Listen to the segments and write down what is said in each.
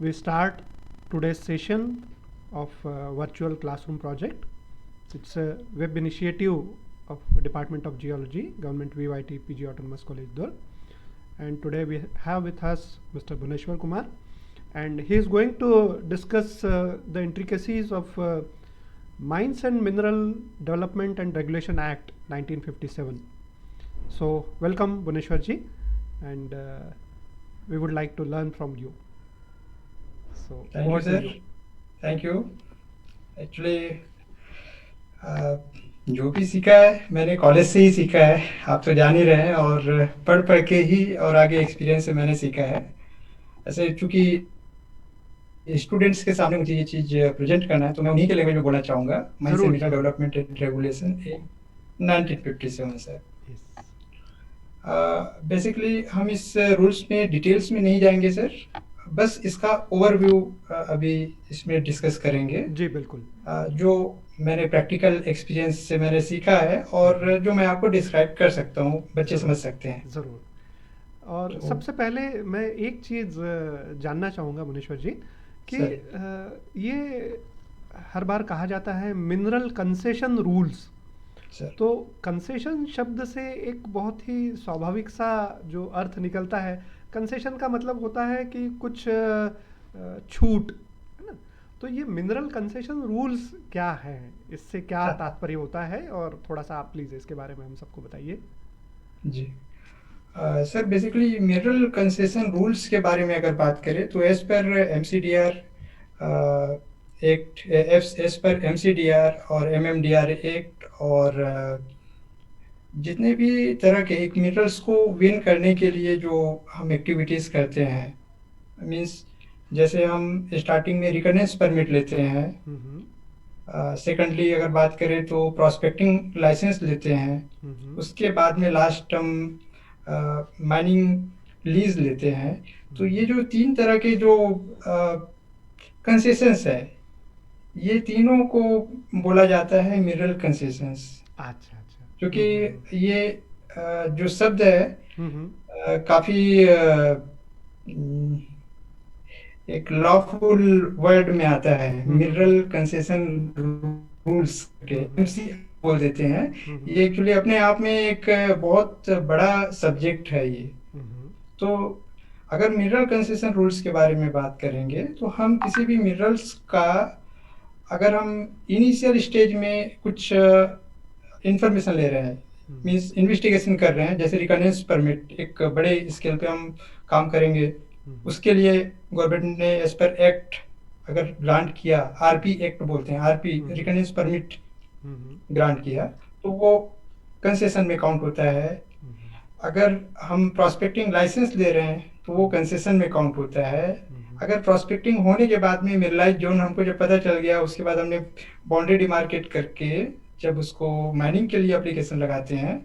We start today's session of virtual classroom project. It's a web initiative of Department of Geology, Government VYT PG Autonomous College Durg. And today we have with us Mr. Bhuneshwar Kumar, and he is going to discuss the intricacies of Mines and Mineral Development and Regulation Act 1957. So welcome Bhuneshwar ji, and we would like to learn from you. So Thank you, sir. Thank you. Actually, जो भी सीखा है मैंने college से ही सीखा है, आप तो जान ही रहे हैं, और पढ़ पढ़ के ही और आगे एक्सपीरियंस से मैंने सीखा है। ऐसे चूंकि स्टूडेंट्स के सामने मुझे ये चीज़ प्रेजेंट करना है, तो मैं उन्हीं के लैंग्वेज में बोलना चाहूँगा। Mines and mineral development and regulation 1957 sir. Basically हम इस रूल्स में डिटेल्स में नहीं जाएंगे सर, बस इसका ओवरव्यू अभी इसमें डिस्कस करेंगे। जी बिल्कुल। जो मैंने प्रैक्टिकल एक्सपीरियंस से मैंने सीखा है और जो मैं आपको डिस्क्राइब कर सकता हूँ, बच्चे समझ सकते हैं। ज़रूर। और तो सबसे पहले मैं एक चीज़ जानना चाहूँगा मुनीश्वर जी कि ये हर बार कहा जाता है मिनरल कंसेशन रूल्स, तो कंसेशन शब्द से एक बहुत ही स्वाभाविक सा जो अर्थ निकलता है, कंसेशन का मतलब होता है कि कुछ छूट, है ना। तो ये मिनरल कंसेशन रूल्स क्या है, इससे क्या तात्पर्य होता है, और थोड़ा सा आप प्लीज़ इसके बारे में हम सबको बताइए। जी sir, basically mineral concession rules के बारे में अगर बात करें तो as per MCDR act, as per MCDR और MMDR एक्ट और जितने भी तरह के एक मिनरल्स को विन करने के लिए जो हम एक्टिविटीज़ करते हैं, मीन्स जैसे हम स्टार्टिंग में रिकॉग्नाइज परमिट लेते हैं, सेकेंडली अगर बात करें तो प्रॉस्पेक्टिंग लाइसेंस लेते हैं, उसके बाद में लास्ट हम माइनिंग लीज लेते हैं। तो ये जो तीन तरह के जो कंसेशंस है, ये तीनों को बोला जाता है मिनरल कंसेशंस। अच्छा, क्योंकि ये जो शब्द है काफ़ी एक लॉफुल वर्ड में आता है, मिनरल कंसेशन रूल्स के MC बोल देते हैं। ये एक्चुअली अपने आप में एक बहुत बड़ा सब्जेक्ट है ये। तो अगर मिनरल कंसेशन रूल्स के बारे में बात करेंगे तो हम किसी भी मिनरल्स का अगर हम इनिशियल स्टेज में कुछ इंफॉर्मेशन ले रहे हैं, मीन्स इन्वेस्टिगेशन कर रहे हैं, जैसे रिकॉग्नाइज परमिट एक बड़े स्केल पे हम काम करेंगे, उसके लिए गवर्नमेंट ने एज पर एक्ट अगर ग्रांट किया, RP एक्ट बोलते हैं, RP रिकॉग्नाइज परमिट ग्रांट किया, तो वो कंसेशन में काउंट होता है। अगर हम प्रॉस्पेक्टिंग लाइसेंस ले रहे हैं तो वो कंसेशन में काउंट होता है। अगर प्रॉस्पेक्टिंग होने के बाद में मिनरलाइज जोन हमको जब पता चल गया, उसके बाद हमने बाउंड्री डिमार्केट करके जब उसको माइनिंग के लिए एप्लीकेशन लगाते हैं,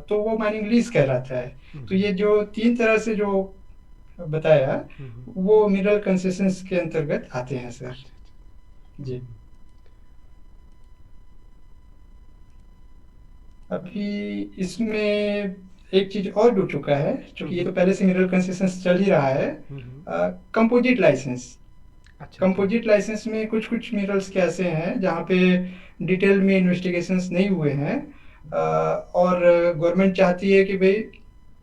तो वो माइनिंग लीज कहलाता है। तो ये जो तीन तरह से जो बताया, वो मिनरल कंसेशंस के अंतर्गत आते हैं सर। जी अभी इसमें एक चीज और जुड़ चुका है, क्योंकि ये तो पहले से मिनरल कंसेशंस चल ही रहा है, कंपोजिट लाइसेंस। कंपोजिट लाइसेंस में कुछ कुछ मिनरल्स के ऐसे हैं जहाँ पे डिटेल में इन्वेस्टिगेशंस नहीं हुए हैं, और गवर्नमेंट चाहती है कि भाई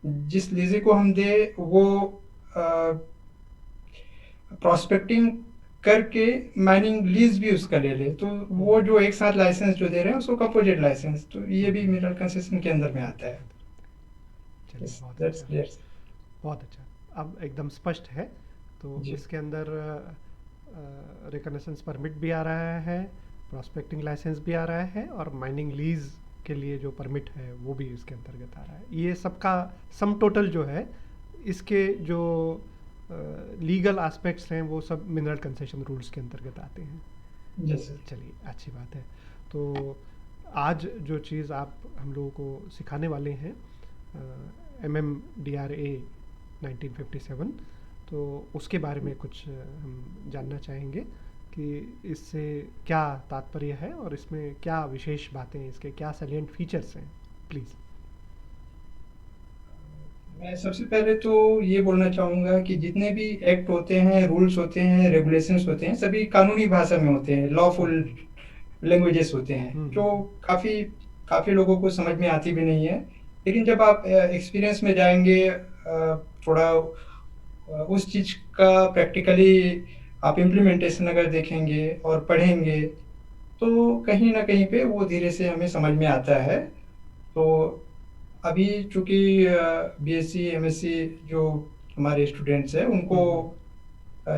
जिस लीजे को हम दे वो प्रॉस्पेक्टिंग करके माइनिंग लीज भी उसका ले ले, तो वो जो एक साथ लाइसेंस जो दे रहे हैं उसको कंपोजिट लाइसेंस, तो ये भी मिनरल कंसेशन के अंदर में आता है। बहुत अच्छा, अब एकदम स्पष्ट है। तो इसके अंदर रिकॉग्निशन परमिट भी आ रहा है, प्रॉस्पेक्टिंग लाइसेंस भी आ रहा है, और माइनिंग लीज के लिए जो परमिट है वो भी इसके अंतर्गत आ रहा है। ये सबका सम टोटल जो है, इसके जो लीगल एस्पेक्ट्स हैं वो सब मिनरल कंसेशन रूल्स के अंतर्गत आते हैं। चलिए, अच्छी बात है। तो आज जो चीज़ आप हम लोगों को सिखाने वाले हैं, MMDRA 1957, तो उसके बारे में कुछ हम जानना चाहेंगे कि इससे क्या तात्पर्य है और इसमें क्या विशेष बातें, इसके क्या सैलिएंट फीचर्स हैं, प्लीज़। मैं सबसे पहले तो ये बोलना चाहूँगा कि जितने भी एक्ट होते हैं, रूल्स होते हैं, रेगुलेशंस होते हैं, सभी कानूनी भाषा में होते हैं, लॉफुल लैंग्वेजेस होते हैं, जो काफ़ी काफ़ी लोगों को समझ में आती भी नहीं है। लेकिन जब आप एक्सपीरियंस में जाएँगे, थोड़ा उस चीज़ का प्रैक्टिकली आप इम्प्लीमेंटेशन अगर देखेंगे और पढ़ेंगे, तो कहीं न कहीं पे वो धीरे से हमें समझ में आता है। तो अभी चूँकि बीएससी, एमएससी जो हमारे स्टूडेंट्स हैं, उनको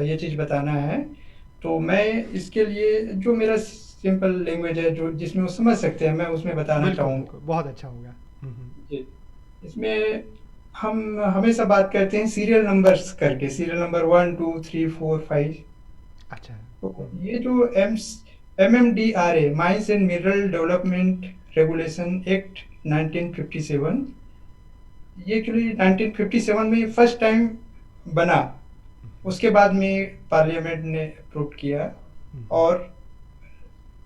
ये चीज़ बताना है, तो मैं इसके लिए जो मेरा सिंपल लैंग्वेज है, जो जिसमें वो समझ सकते हैं, मैं उसमें बताना बिल्कुल चाहूँगा। बिल्कुल, बहुत अच्छा होगा। जी, इसमें हम हमेशा बात करते हैं सीरियल नंबर्स करके, सीरियल नंबर 1, 2, 3, 4, 5। अच्छा। तो ये जो MMDRA, mines and mineral development regulation act 1957, ये एक्चुअली 1957 में फर्स्ट टाइम बना। उसके बाद में पार्लियामेंट ने अप्रूव किया और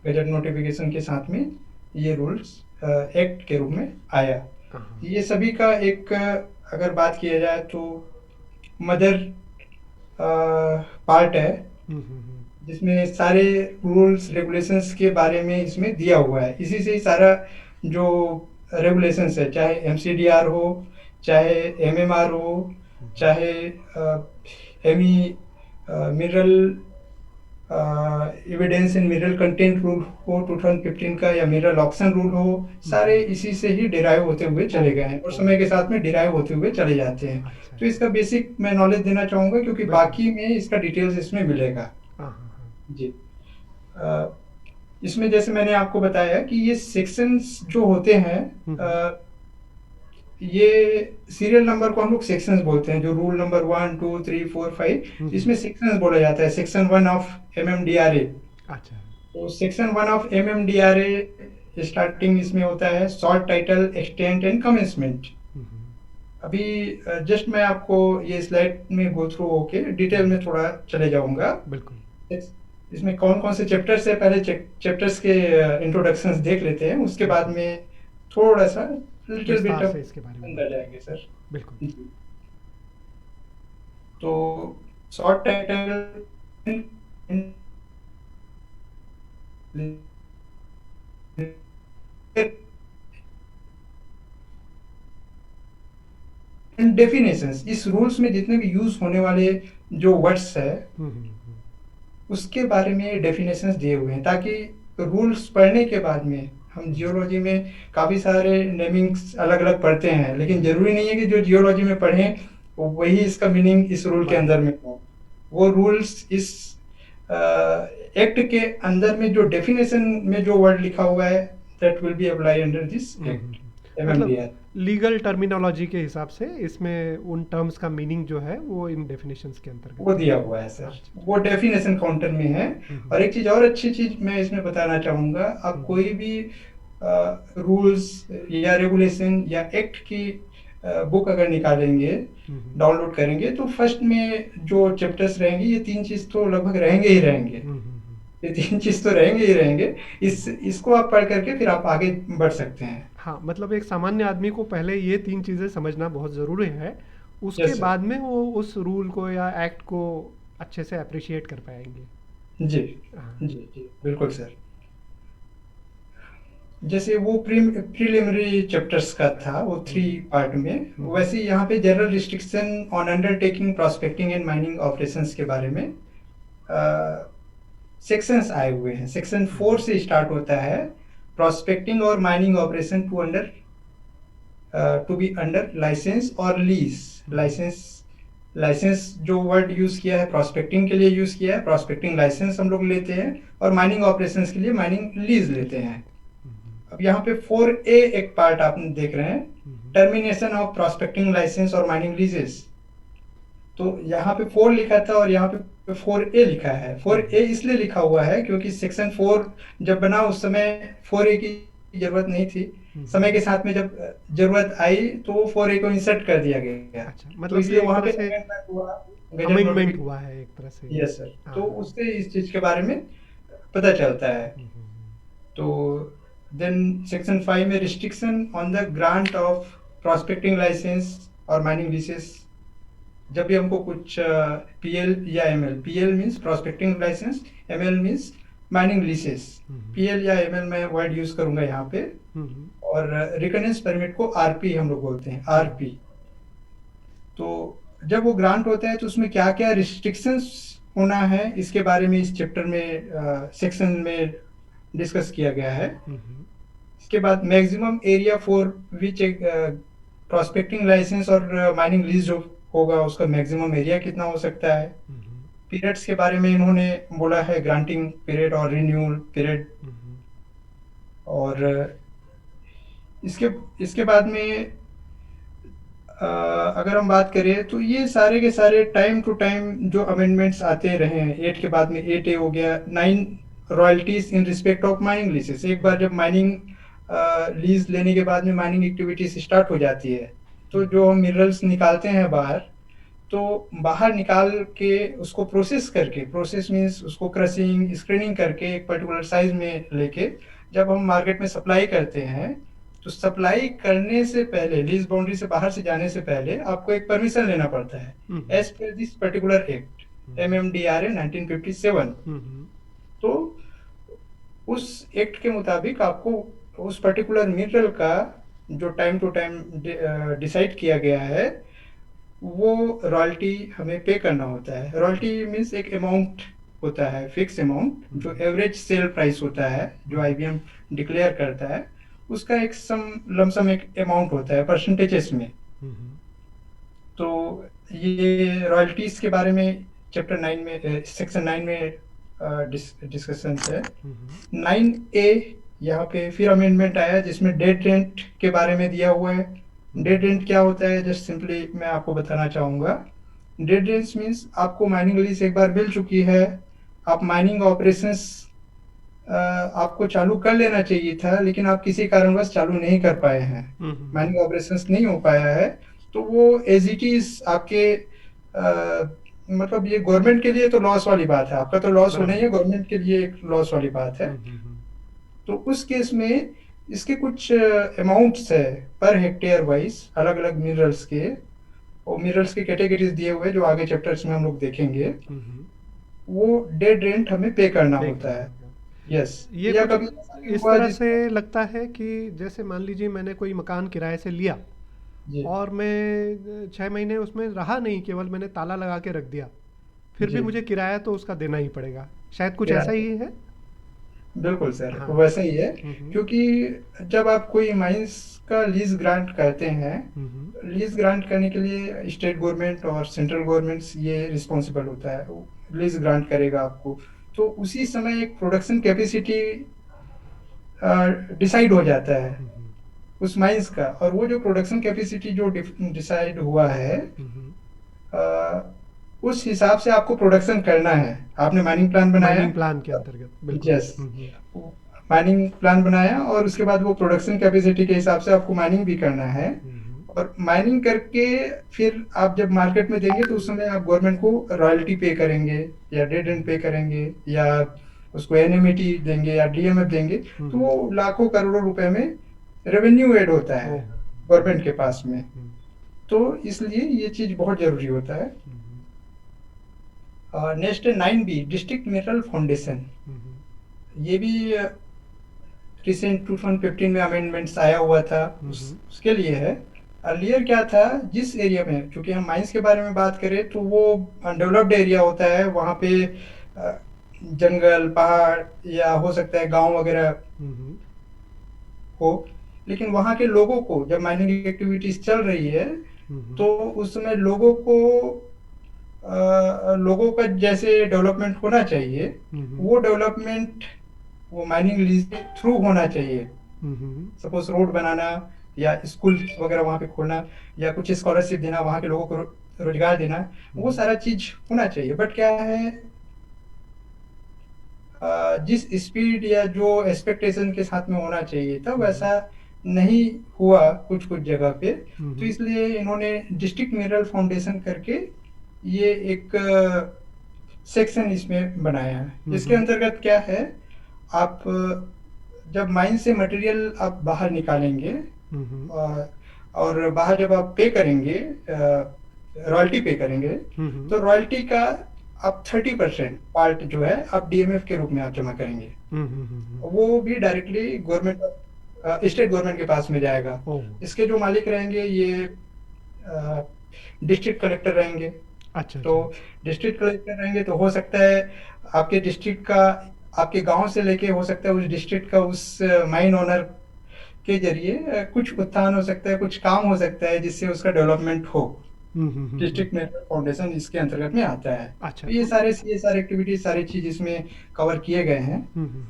गजट नोटिफिकेशन के साथ में ये रूल्स एक्ट के रूप में आया। ये सभी का एक अगर बात किया जाए तो मदर पार्ट है, जिसमें सारे रूल्स रेगुलेशंस के बारे में इसमें दिया हुआ है। इसी से ही सारा जो रेगुलेशंस है, चाहे एमसीडीआर हो, चाहे एमएमआर हो, चाहे ME mineral evidence in mineral content rule हो 2015 का, या मिनरल ऑक्शन रूल हो, सारे इसी से ही डिराइव होते हुए चले गए हैं और समय के साथ में डिराइव होते हुए चले जाते हैं। अच्छा। तो इसका बेसिक मैं नॉलेज देना चाहूँगा, क्योंकि बिल्कुल। बाकी में इसका डिटेल्स इसमें मिलेगा। जी, अ, इसमें जैसे मैंने आपको बताया कि ये सेक्शंस जो होते हैं, ये सीरियल नंबर को हम लोग सेक्शंस बोलते हैं, जो रूल नंबर 1, 2, 3, 4, 5, इसमें सेक्शंस बोला जाता है। सेक्शन 1 ऑफ एमएमडीआरए, अच्छा। तो सेक्शन 1 ऑफ एमएमडीआरए स्टार्टिंग इसमें होता है short title, extent and commencement. अभी जस्ट मैं आपको ये स्लाइड में गो थ्रू होके डिटेल में थोड़ा चले जाऊंगा। बिल्कुल। इसमें कौन कौन से चैप्टर्स है, पहले चैप्टर्स के इंट्रोडक्शंस देख लेते हैं, उसके बाद में थोड़ा सा लिटिल बिट विस्तार ऑफ से इसके बारे में अंदर जाएंगे सर। बिल्कुल। जी, तो शॉर्ट टाइटल डेफिनेशंस, इस रूल्स में जितने भी यूज होने वाले जो वर्ड्स है, उसके बारे में डेफिनेशंस दिए हुए हैं, ताकि रूल्स पढ़ने के बाद में हम जियोलॉजी में काफ़ी सारे नेमिंग्स अलग अलग पढ़ते हैं, लेकिन ज़रूरी नहीं है कि जो जियोलॉजी में पढ़ें वही इसका मीनिंग इस रूल के अंदर में हो। वो रूल्स इस एक्ट के अंदर में जो डेफिनेशन में जो वर्ड लिखा हुआ है, that will be apply under this act मतलब एमएमडीआर। लीगल टर्मिनोलॉजी के हिसाब से इसमें उन टर्म्स का मीनिंग जो है वो इन डेफिनेशंस के अंतर्गत वो दिया हुआ है सर, वो डेफिनेशन काउंटर में है। और एक चीज और अच्छी चीज मैं इसमें बताना चाहूंगा, आप कोई भी रूल्स या रेगुलेशन या एक्ट की बुक अगर निकालेंगे, डाउनलोड करेंगे, तो फर्स्ट में जो चैप्टर्स रहेंगे, ये तीन चीज तो लगभग रहेंगे ही रहेंगे। ये तीन चीज तो रहेंगे ही रहेंगे। इसको आप पढ़ करके फिर आप आगे बढ़ सकते हैं। हाँ, मतलब एक सामान्य आदमी को पहले ये 3 चीज़ें समझना बहुत ज़रूरी है, उसके यस सर। बाद में वो उस रूल को या एक्ट को अच्छे से एप्रिशिएट कर पाएँगे। जी हाँ। जी जी, बिल्कुल सर। जैसे वो प्रीलिमिनरी चैप्टर्स का था, वो 3 पार्ट में, वैसे यहाँ पे general restriction on undertaking prospecting and mining operations के बारे में सेक्शंस आए हुए हैं। सेक्शन 4 से स्टार्ट होता है, प्रॉस्पेक्टिंग और mining operation to be under licence और लीज। लाइसेंस जो वर्ड यूज किया है प्रॉस्पेक्टिंग के लिए यूज किया है, प्रॉस्पेक्टिंग लाइसेंस हम लोग लेते हैं, और माइनिंग ऑपरेशंस के लिए माइनिंग लीज लेते हैं। अब यहाँ पे 4A एक पार्ट आप देख रहे हैं, टर्मिनेशन ऑफ प्रॉस्पेक्टिंग लाइसेंस और माइनिंग लीजेस। तो यहाँ पे 4 लिखा था और यहाँ पे 4A लिखा है। 4A इसलिए लिखा हुआ है क्योंकि सेक्शन 4 जब बना उस समय 4A की जरूरत नहीं थी। समय के साथ में जब जरूरत आई तो 4A को इंसर्ट कर दिया गया। अच्छा, तो मतलब इसलिए ये एक वहाँ तरह पे से amendment हुआ, अमेंडमेंट हुआ है एक तरह से। Yes sir. हाँ। तो उससे इस चीज के बारे में पता चलता है। तो देन सेक्शन 5 में restriction on the grant of prospecting licence और माइनिंग लीसेस, जब भी हमको कुछ पीएल या ML, PL means prospecting licence, ML means mining leases, PL या एमएल मैं वर्ड यूज करूंगा यहाँ पे। और रिकनेंस परमिट को आरपी हम लोग बोलते हैं, आरपी। तो जब वो ग्रांट होता है तो उसमें क्या क्या रिस्ट्रिक्शंस होना है, इसके बारे में इस चैप्टर में सेक्शन में डिस्कस किया गया है। इसके बाद maximum area for which prospecting licence और माइनिंग लीज होगा, उसका मैक्सिमम एरिया कितना हो सकता है। पीरियड्स के बारे में इन्होंने बोला है, ग्रांटिंग पीरियड और रिन्यूअल पीरियड। और इसके इसके बाद में अगर हम बात करें तो ये सारे के सारे टाइम टू टाइम जो अमेंडमेंट्स आते रहे हैं। 8 के बाद में 8A हो गया, 9 royalties in respect of mining लीजेस। एक बार जब माइनिंग लीज लेने के बाद में माइनिंग एक्टिविटीज स्टार्ट हो जाती है, तो जो हम मिनरल्स निकालते हैं बाहर, तो बाहर निकाल के उसको प्रोसेस करके, प्रोसेस मीन्स उसको क्रशिंग स्क्रीनिंग करके एक पर्टिकुलर साइज में लेके जब हम मार्केट में सप्लाई करते हैं, तो सप्लाई करने से पहले, लीज बाउंड्री से बाहर से जाने से पहले आपको एक परमिशन लेना पड़ता है as per this particular act, MMDRA 1957। तो उस एक्ट के मुताबिक आपको उस पर्टिकुलर मिनरल का जो टाइम टू टाइम डिसाइड किया गया है, वो रॉयल्टी हमें पे करना होता है। रॉयल्टी मीन्स एक अमाउंट होता है, फिक्स अमाउंट, जो एवरेज सेल प्राइस होता है जो IBM डिक्लेयर करता है, उसका एक लमसम एक अमाउंट होता है परसेंटेजेस में। तो ये रॉयल्टीज के बारे में चैप्टर 9 में, सेक्शन 9 में डिस्कशन है। 9A यहाँ पे फिर अमेंडमेंट आया जिसमें डेड रेंट के बारे में दिया हुआ है। डेड रेंट क्या होता है, जस्ट सिंपली मैं आपको बताना चाहूँगा। डेड रेंट मीन्स आपको माइनिंग लीज एक बार मिल चुकी है, आप माइनिंग ऑपरेशंस आपको चालू कर लेना चाहिए था, लेकिन आप किसी कारणवश चालू नहीं कर पाए हैं, माइनिंग ऑपरेशंस नहीं हो पाया है, तो वो एज इट इज आपके मतलब ये गवर्नमेंट के लिए तो लॉस वाली बात है, आपका तो लॉस होना ही है, गवर्नमेंट के लिए एक लॉस वाली बात है। तो उस केस में इसके कुछ अमाउंट्स है पर हेक्टेयर वाइज, अलग अलग मिनरल्स के, और मिनरल्स के कैटेगरीज दिए हुए जो आगे चैप्टर्स में हम लोग देखेंगे। वो डेड रेंट हमें पे करना होता है। यस, ये या कुछ कभी इस तरह से लगता है कि जैसे मान लीजिए मैंने कोई मकान किराए से लिया जी और मैं 6 महीने उसमें रहा नहीं, केवल मैंने ताला लगा के रख दिया, फिर भी जी मुझे किराया तो उसका देना ही पड़ेगा, शायद कुछ किराया, ऐसा ही है। बिल्कुल सर, हाँ। वैसा ही है। हम्म, क्योंकि जब आप कोई माइंस का लीज ग्रांट करते हैं, हम्म, लीज ग्रांट करने के लिए स्टेट गवर्नमेंट और सेंट्रल गवर्नमेंट्स ये रिस्पॉन्सिबल होता है, लीज ग्रांट करेगा आपको। तो उसी समय एक प्रोडक्शन कैपेसिटी डिसाइड हो जाता है हम्म, उस माइंस का, और वो जो प्रोडक्शन कैपेसिटी जो डिसाइड हुआ है, अ, उस हिसाब से आपको प्रोडक्शन करना है। आपने माइनिंग प्लान बनाया, माइनिंग प्लान के अंतर्गत बिल्कुल। यस, माइनिंग प्लान बनाया, और उसके बाद वो प्रोडक्शन कैपेसिटी के हिसाब से आपको माइनिंग भी करना है। और माइनिंग करके फिर आप जब मार्केट में देंगे तो उस समय आप गवर्नमेंट को रॉयल्टी पे करेंगे, या डेड रेंट पे करेंगे, या उसको एनएमईटी देंगे, या डीएमएफ देंगे। तो वो लाखों करोड़ों रुपए में रेवेन्यू ऐड होता है गवर्नमेंट के पास में। तो इसलिए ये चीज बहुत जरूरी होता है। नेक्स्ट है 9B, डिस्ट्रिक्ट मिनरल फाउंडेशन। ये भी रिसेंट 2015 में अमेंडमेंट्स आया हुआ था, उसके लिए है। अर्लियर क्या था, जिस एरिया में, क्योंकि हम माइंस के बारे में बात करें तो वो अनडेवलप्ड एरिया होता है, वहाँ पे जंगल, पहाड़, या हो सकता है गांव वगैरह हो। लेकिन वहाँ के लोगों को, जब माइनिंग एक्टिविटीज चल रही है, तो उस समय लोगों का जैसे डेवलपमेंट होना चाहिए, वो डेवलपमेंट वो माइनिंग लीज के थ्रू होना चाहिए। सपोज रोड बनाना, या स्कूल वगैरह वहाँ पे खोलना, या कुछ स्कॉलरशिप देना, वहाँ के लोगों को रोजगार देना, वो सारा चीज होना चाहिए। बट क्या है, जिस स्पीड या जो एक्सपेक्टेशन के साथ में होना चाहिए था, वैसा नहीं हुआ कुछ कुछ जगह पे। तो इसलिए इन्होंने डिस्ट्रिक्ट मिनरल फाउंडेशन करके ये एक सेक्शन इसमें बनाया है। इसके अंतर्गत क्या है, आप जब माइन से मटेरियल आप बाहर निकालेंगे, और बाहर जब आप पे करेंगे, रॉयल्टी पे करेंगे, हम्म, तो रॉयल्टी का आप 30% पार्ट जो है आप डीएमएफ के रूप में आप जमा करेंगे। हम्म। वो भी डायरेक्टली गवर्नमेंट, स्टेट गवर्नमेंट के पास में जाएगा। ओह। इसके जो मालिक रहेंगे ये डिस्ट्रिक्ट कलेक्टर रहेंगे। अच्छा तो अच्छा। डिस्ट्रिक्ट कलेक्टर रहेंगे तो हो सकता है आपके डिस्ट्रिक्ट का, आपके गांव से लेके हो सकता है उस डिस्ट्रिक्ट का उस माइन ओनर के जरिए कुछ उत्थान हो सकता है, कुछ काम हो सकता है जिससे उसका डेवलपमेंट हो। हम्म। डिस्ट्रिक्ट मेडिकल फाउंडेशन इसके अंतर्गत में आता है। अच्छा तो ये तो। सारे सीएसआर एक्टिविटीज, सारी चीज इसमें कवर किए गए हैं। हम्म।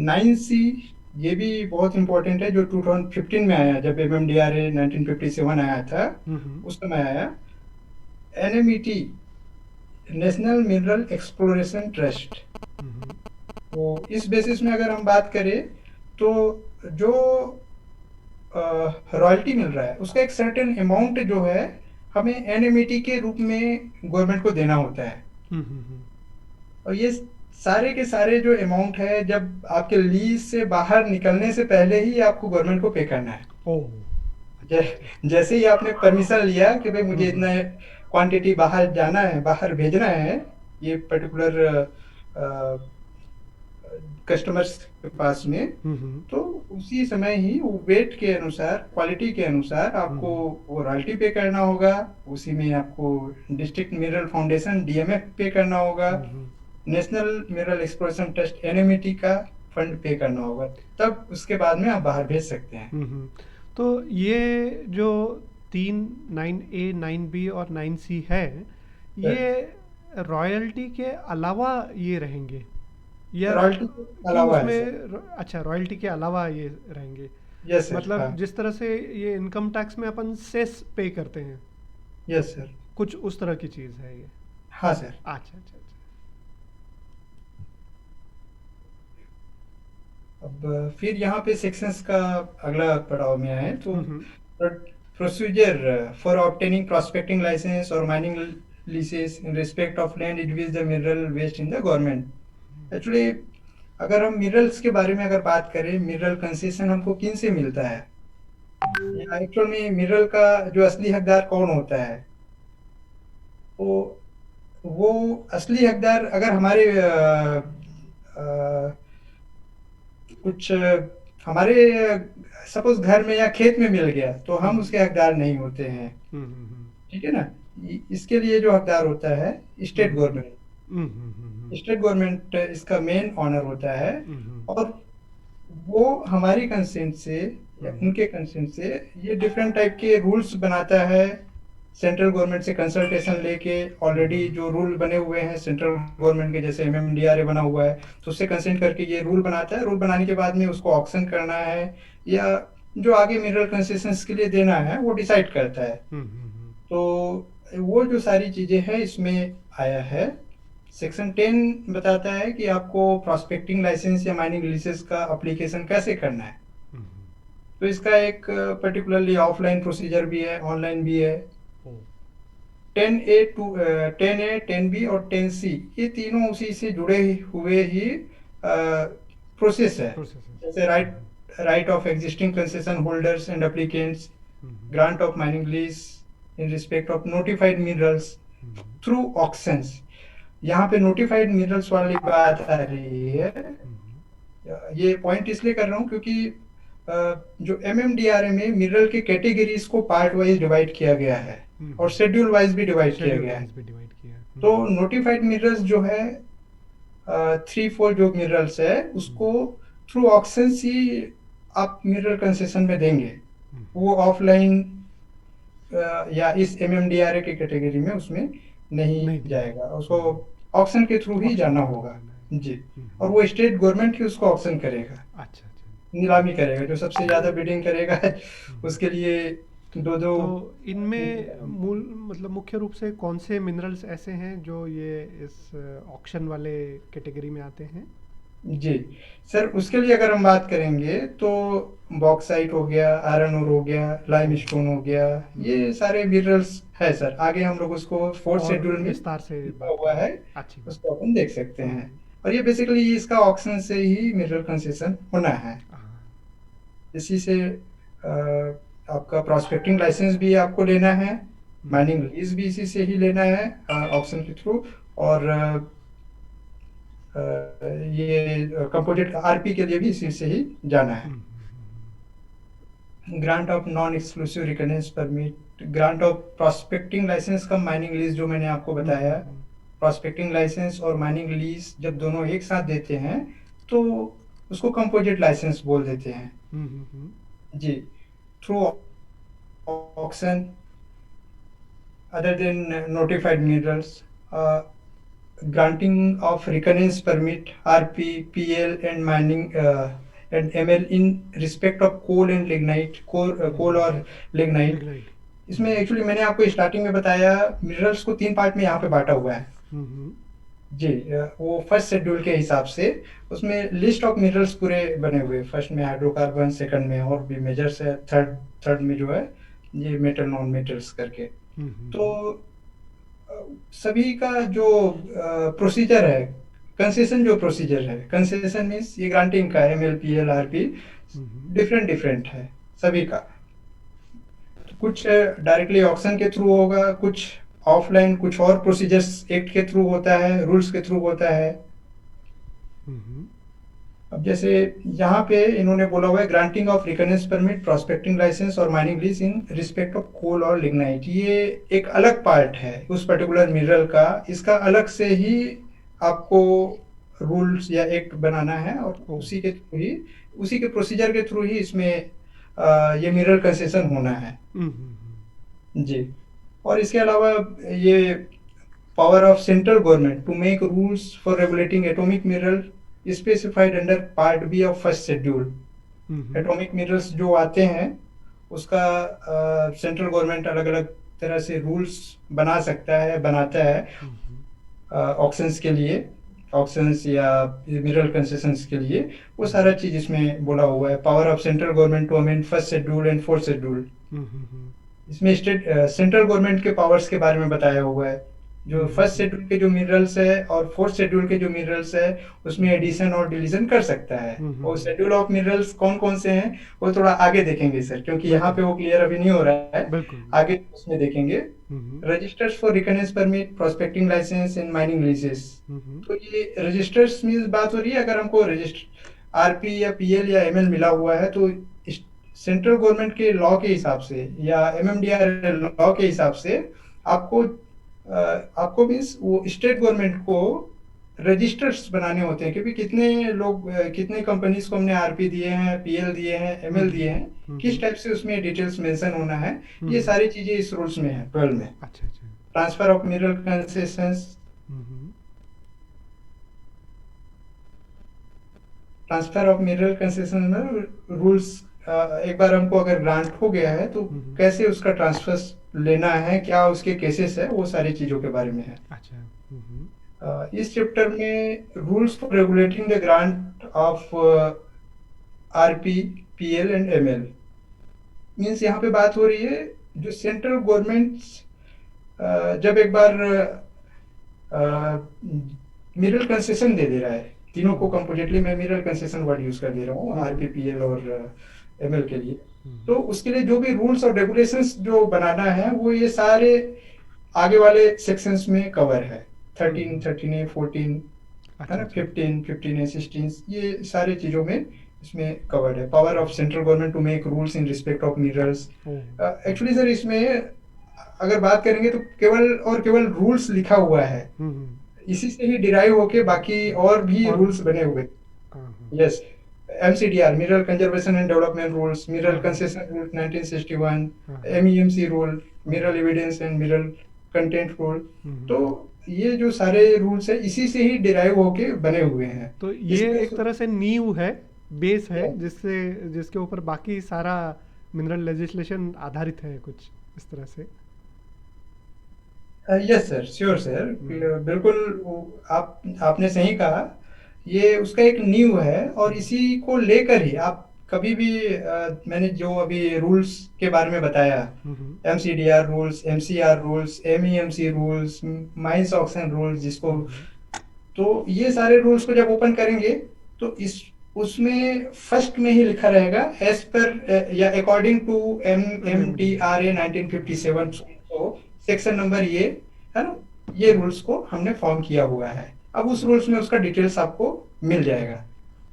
9C ये भी बहुत इंपॉर्टेंट है, जो 2015 में आया, जब MMDRA 1957 आया था, हम्म। उस समय आया। NMET, national mineral exploration trust. Hmm. तो इस बेसिस में अगर हम बात करें तो जो रॉयल्टी मिल रहा है उसका एक सर्टेन अमाउंट जो है हमें NMET के रूप में गवर्नमेंट को देना होता है। हम्म। और ये सारे के सारे जो अमाउंट है, जब आपके लीज से बाहर निकलने से पहले ही आपको गवर्नमेंट को पे करना है। ओह। अच्छा अच्छा। जैसे ही आपने परमिशन लिया कि भाई मुझे हम्म। इतना क्वांटिटी बाहर जाना है, बाहर भेजना है, ये पर्टिकुलर कस्टमर्स के पास में, हम्म। तो उसी समय ही वो वेट के अनुसार, क्वालिटी के अनुसार आपको हम्म। वो रॉयल्टी पे करना होगा। उसी में आपको डिस्ट्रिक्ट मिनरल फाउंडेशन DMF पे करना होगा, hmm. National mineral exploration trust NMET का फंड पे करना होगा। तब उसके बाद में आप बाहर भेज सकते हैं। तो ये जो तीन, 9A, 9B और 9C है, ये रॉयल्टी के अलावा ये रहेंगे या रॉयल्टी के कि अलावा है उसमें सर। अच्छा, रॉयल्टी के अलावा ये रहेंगे। यस सर, हाँ। मतलब जिस तरह से ये इनकम टैक्स में अपन सेस पे करते हैं, यस सर। कुछ उस तरह की चीज़ है ये। हाँ सर। अच्छा अच्छा अच्छा। अब फिर यहाँ पे सेक्शंस का अगला पड़ाव में आए तो हम्म। Procedure for obtaining prospecting licence और mining leases in respect of land it which the mineral vest in the government. Actually अगर हम मिनरल्स के बारे में अगर बात करें, मिनरल कंसेशन हमको किन से मिलता है, या एक्चुअल में मिनरल का जो असली हकदार कौन होता है, तो वो असली हकदार अगर हमारे अ, कुछ हमारे सपोज घर में या खेत में मिल गया तो हम हम्म। उसके हकदार नहीं होते हैं। हम्म। ठीक है ना। इसके लिए जो हकदार होता है स्टेट हम्म। गवर्नमेंट। हम्म। स्टेट गवर्नमेंट इसका मेन ऑनर होता है। हम्म। और वो हमारी कंसेंट से या हम्म। उनके कंसेंट से ये डिफरेंट टाइप के रूल्स बनाता है। सेंट्रल गवर्नमेंट से कंसल्टेशन लेके ऑलरेडी हम्म। जो रूल बने हुए हैं सेंट्रल गवर्नमेंट के, जैसे MMDRA बना हुआ है, तो उससे कंसेंट करके ये रूल बनाता है। रूल बनाने के बाद में उसको ऑक्शन करना है या जो आगे मिनरल कंसेशंस के लिए देना है वो डिसाइड करता है। तो वो जो सारी चीजें हैं इसमें आया है। सेक्शन 10 बताता है कि आपको प्रॉस्पेक्टिंग लाइसेंस या माइनिंग लीसेस का एप्लीकेशन कैसे करना है। तो इसका एक पर्टिकुलरली ऑफलाइन प्रोसीजर भी है, ऑनलाइन भी है। 10A 10B और 10C ये तीनों उसी से जुड़े हुए ही प्रोसेस है। प्रोसेस है। जैसे right of existing concession holders and applicants, grant of mining lease in respect of notified minerals through auctions. यहाँ पे नोटिफाइड मिनरल्स वाली बात आ रही है। ये पॉइंट इसलिए कर रहा हूँ क्योंकि जो MMDRA में मिनरल के कैटेगरीज को पार्ट वाइज डिवाइड किया गया है और शेड्यूल वाइज भी डिवाइड किया शेड्यूल गया है। वाइज भी डिवाइड किया है। तो नोटिफाइड मिनरल्स जो है 3-4 जो मिनरल्स है उसको थ्रू ऑक्शन ही आप मिनरल कंसेशन में देंगे। वो ऑफलाइन या इस MMDRA के कैटेगरी में उसमें नहीं नहीं दिया जाएगा, उसको ऑक्शन के थ्रू ही ऑप्शन जाना के थ्रू होगा। जाना है। जी। और वो स्टेट गवर्नमेंट ही उसको ऑक्शन करेगा, अच्छा अच्छा। नीलामी करेगा। जो सबसे ज्यादा बिडिंग करेगा उसके लिए दो दो। तो इनमें मूल मतलब मुख्य रूप से कौन से मिनरल्स ऐसे हैं जो ये इस ऑक्शन वाले कैटेगरी में आते हैं? जी सर, उसके लिए अगर हम बात करेंगे तो बॉक्साइट हो गया, आयरन ओर हो गया, लाइमस्टोन हो गया, ये सारे मिनरल्स है सर। आगे हम लोग उसको फोर्थ और शेड्यूल में विस्तार से लिखा बात हुआ है, करेंगे। अच्छी बात। उसको अपन देख सकते हैं। हम्म। और ये बेसिकली इसका ऑक्शन से ही मिनरल कंसेशन होना है। हाँ। इसी से आपका प्रोस्पेक्टिंग लाइसेंस भी आपको लेना है, माइनिंग लीज भी इसी से ही लेना है ऑप्शन के थ्रू, और ये कंपोजिट आरपी के लिए भी इसी से ही जाना है। Grant of non exclusive reconnaissance permit, grant of prospecting licence का माइनिंग लीज जो मैंने आपको बताया, प्रोस्पेक्टिंग लाइसेंस और माइनिंग लीज जब दोनों एक साथ देते हैं तो उसको कंपोजिट लाइसेंस बोल देते हैं जी। Through auction other than notified minerals, granting of recurrence permit, RP, PL, and mining and ML in respect of coal and lignite, coal और lignite। इसमें एक्चुअली मैंने आपको स्टार्टिंग में बताया मिनरल्स को 3 पार्ट में यहाँ पे बांटा हुआ है जी। वो फर्स्ट शेड्यूल के हिसाब से उसमें लिस्ट ऑफ मिनरल्स पूरे बने हुए, फर्स्ट में हाइड्रोकार्बन, सेकंड में और भी मेजर्स है, थर्ड में जो है ये मेटल नॉन मेटल्स करके। तो सभी का जो प्रोसीजर है, कंसेशन जो प्रोसीजर है, कंसेशन मीन्स ये ग्रांटिंग का एमएल, पीएल, आरपी डिफरेंट है सभी का। कुछ डायरेक्टली ऑक्शन के थ्रू होगा, कुछ ऑफलाइन, कुछ और प्रोसीजर्स एक्ट के थ्रू होता है, रूल्स के थ्रू होता है। अब जैसे यहाँ पे इन्होंने बोला हुआ है granting of reconnaissance permit, prospecting licence और mining lease in respect of coal और लिग्नाइट, ये एक अलग पार्ट है उस पर्टिकुलर मिनरल का। इसका अलग से ही आपको रूल्स या एक्ट बनाना है और उसी के थ्रू ही, उसी के प्रोसीजर के थ्रू ही इसमें ये मिनरल कंसेशन होना है जी। और इसके अलावा ये power of central government to make rules for regulating atomic mineral specified under part B of first schedule. Atomic minerals जो आते हैं उसका सेंट्रल गवर्नमेंट अलग अलग तरह से रूल्स बना सकता है, बनाता है ऑक्शंस के लिए, ऑक्शंस या मिनरल कंसेशंस के लिए। वो सारा चीज इसमें बोला हुआ है। Power of central government to amend first schedule and fourth schedule, इसमें स्टेट सेंट्रल गवर्नमेंट के पावर्स के बारे में बताया हुआ है। जो फर्स्ट शेड्यूल के जो मिनरल्स है और फोर्थ शेड्यूल के जो मिनरल्स है उसमें एडिशन और डिलीशन कर सकता है। और शेड्यूल ऑफ मिनरल्स कौन कौन से हैं वो थोड़ा आगे देखेंगे सर, क्योंकि यहाँ पे वो क्लियर अभी नहीं हो रहा है, आगे उसमें देखेंगे। Registers for reconnaissance permit, prospecting licence and mining leases. तो ये रजिस्टर्स मींस बात हो रही है अगर हमको रजिस्टर आरपी या पीएल या एमएल मिला हुआ है तो सेंट्रल गवर्नमेंट के लॉ के हिसाब से या एमएमडीआर लॉ के हिसाब से आपको मीन्स वो स्टेट गवर्नमेंट को रजिस्टर्स बनाने होते हैं, क्योंकि कितने लोग, कितने कंपनीज को हमने आरपी दिए हैं, पीएल दिए हैं, एमएल दिए हैं, किस टाइप से उसमें डिटेल्स मेंशन होना है, ये सारी चीजें इस रूल्स में है 12 में। अच्छा। Transfer of mineral concessions, transfer of mineral concession में रूल्स, एक बार हमको अगर ग्रांट हो गया है तो कैसे उसका ट्रांसफर लेना है, क्या उसके केसेस है, वो सारी चीजों के बारे में है। अच्छा। इस चैप्टर में rules for regulating the grant of RP, PL and ML means यहाँ पे बात हो रही है जो सेंट्रल गवर्नमेंट जब एक बार मिनरल कंसेशन दे रहा है, तीनों को कंपोजिटली मैं मिनरल कंसेशन वर्ड यूज कर दे रहा हूँ आरपी, पीएल और एमएल के लिए, तो उसके लिए जो भी रूल्स और रेगुलेशंस जो बनाना है वो ये सारे आगे वाले सेक्शंस में कवर है। 13, 13A, 14 है ना, 15, 15A, 16, ये सारे चीजों में इसमें कवर्ड है। Power of central government to make rules in respect of minerals. Actually sir इसमें अगर बात करेंगे तो केवल रूल्स लिखा हुआ है, इसी से ही डिराइव होके बाकी और भी रूल्स बने हुए। Yes, MCDR, mineral conservation and development rules, mineral concession rule 1961, MEMC rule, mineral evidence and mineral content rule. तो ये जो सारे रूल्स है इसी से ही डिराइव होके बने हुए हैं। तो ये एक तरह से नींव है, बेस है, जिसके ऊपर बाकी सारा मिनरल लेजिस्लेशन आधारित है, कुछ इस तरह से। यस सर, श्योर सर, बिल्कुल आपने सही कहा, ये उसका एक नींव है और इसी को लेकर ही आप कभी भी मैंने जो अभी रूल्स के बारे में बताया, MCDR rules, MCR rules, MEMC rules, mines auction rules जिसको, तो ये सारे रूल्स को जब ओपन करेंगे तो उसमें फर्स्ट में ही लिखा रहेगा एज पर या अकॉर्डिंग टू MMDRA 1957, तो सेक्शन नंबर ये है ना, ये रूल्स को हमने फॉर्म किया हुआ है। अब उस रूल्स में उसका डिटेल्स आपको मिल जाएगा।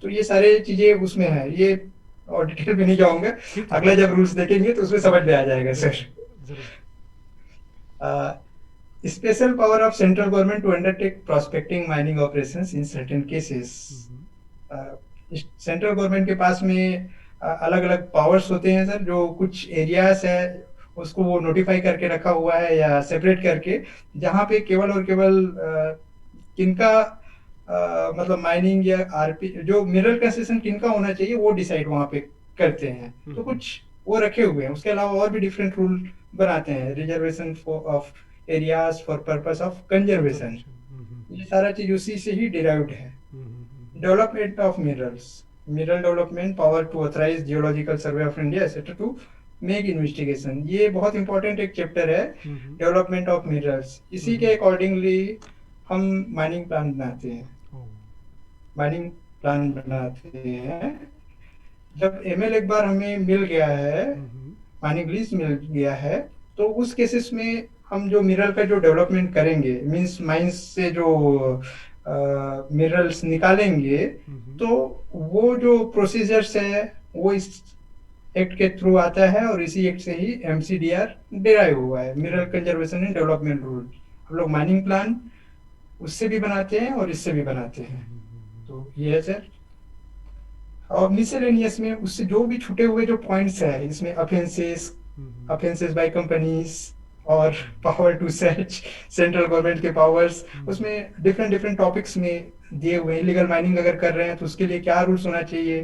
तो ये सारे चीजें उसमें है, ये और डिटेल में नहीं जाऊंगा, ठीक है। अगला जब रूल्स देखेंगे तो उसमें समझ में आ जाएगा सर। जरूर। Special power of central government to undertake prospecting mining operations in certain cases. Central government के पास में अलग अलग पावर्स होते हैं सर, जो कुछ एरियाज है उसको वो नोटिफाई करके रखा हुआ है या सेपरेट करके, जहाँ पे केवल और केवल किनका मतलब माइनिंग या आरपी जो मिनरल कंसेशन किनका होना चाहिए वो डिसाइड वहाँ पे करते हैं। तो कुछ वो रखे हुए हैं, उसके अलावा और भी डिफरेंट रूल बनाते हैं, reservation of areas for purpose of conservation, ये सारा चीज उसी से ही डिराइव्ड है। Development of minerals, mineral development power to authorise geological survey of India etcetera to make investigation, ये बहुत इंपॉर्टेंट एक चैप्टर है डेवलपमेंट ऑफ मिनरल्स। इसी के अकॉर्डिंगली हम माइनिंग प्लान बनाते हैं, माइनिंग प्लान बनाते हैं। जब एमएल एक बार हमें मिल गया है, माइनिंग लीज मिल गया है, तो उस केसेस में हम जो मिनरल का जो डेवलपमेंट करेंगे, मींस माइंस से जो मिनरल्स निकालेंगे, तो वो जो प्रोसीजर्स है वो इस एक्ट के थ्रू आता है और इसी एक्ट से ही एमसीडीआर डिराइव हुआ है, mineral conservation and development rule. हम लोग माइनिंग प्लान उससे भी बनाते हैं और इससे भी बनाते हैं। तो ये है सर। और मिसलेनियस में उससे जो भी छूटे हुए जो पॉइंट्स है, इसमें ऑफेंसेस बाय कंपनीज और power to search, central government के पावर्स, उसमें डिफरेंट डिफरेंट टॉपिक्स में दिए हुए हैं। इलीगल माइनिंग अगर कर रहे हैं तो उसके लिए क्या रूल्स होना चाहिए,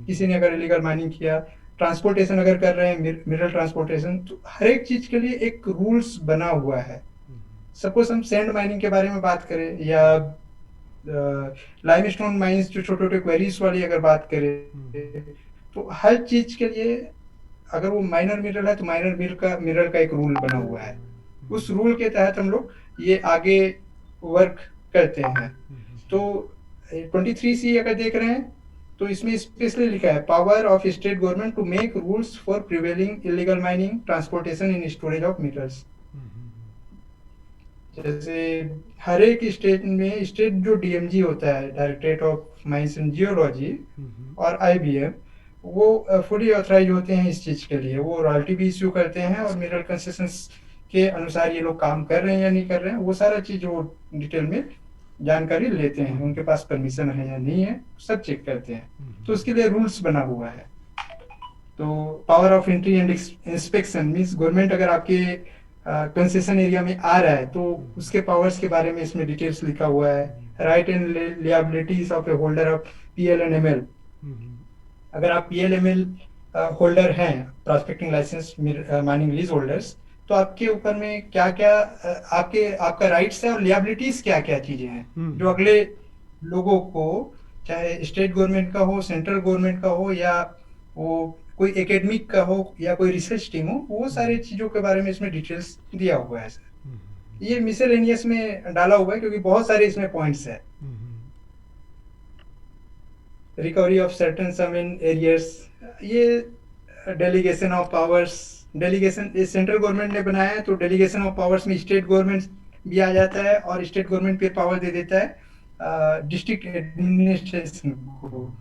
किसी ने अगर इलीगल माइनिंग किया, ट्रांसपोर्टेशन अगर कर रहे हैं मिनरल ट्रांसपोर्टेशन, तो हर एक चीज के लिए एक रूल्स बना हुआ है। सपोज हम सैंड माइनिंग के बारे में बात करें या लाइमस्टोन माइंस जो छोटे छोटे क्वेरीज वाली अगर बात करें, तो हर चीज के लिए अगर वो माइनर मिनरल है तो माइनर मिनरल का एक रूल बना हुआ है। उस रूल के तहत हम लोग ये आगे वर्क करते हैं। तो 23C अगर देख रहे हैं तो इसमें स्पेशली लिखा है power of state government to make rules for prevailing illegal mining, transportation in storage of minerals. जैसे हर एक स्टेट में, स्टेट जो डीएमजी होता है, directorate of mines and geology, और आईबीएम, वो फुली ऑथराइज होते हैं इस चीज के लिए। वो रॉयल्टी भी इश्यू करते हैं और मिनरल कंसेशंस के अनुसार ये लोग काम कर रहे हैं या नहीं कर रहे हैं, वो सारा चीज वो डिटेल में जानकारी लेते हैं, उनके पास परमिशन है या नहीं है सब चेक करते हैं। तो उसके लिए रूल्स बना हुआ है। तो power of entry and inspection means government अगर आपके कंसेशन एरिया में आ रहा है तो उसके पावर्स के बारे में इसमें डिटेल्स लिखा हुआ है। Right and liabilities of a holder of PL and ML, अगर आप पीएलएमएल होल्डर हैं, prospecting licence mining lease holders, तो आपके ऊपर में क्या क्या आपका राइट्स है और लिएबिलिटीज क्या क्या चीजें हैं जो अगले लोगों को, चाहे स्टेट गवर्नमेंट का हो, सेंट्रल गवर्नमेंट का हो, या वो कोई एकेडमिक का हो या कोई रिसर्च टीम हो, वो सारी चीजों के बारे में इसमें डिटेल्स दिया हुआ है सर। ये मिसलेनियस में डाला हुआ है क्योंकि बहुत सारे इसमें पॉइंट्स है। Recovery of certain sum in arrears, ये delegation of powers, delegation central government ने बनाया है तो डेलीगेशन ऑफ पावर्स में स्टेट गवर्नमेंट भी आ जाता है और स्टेट गवर्नमेंट पे पावर दे देता है डिस्ट्रिक्ट एडमिनिस्ट्रेशन को।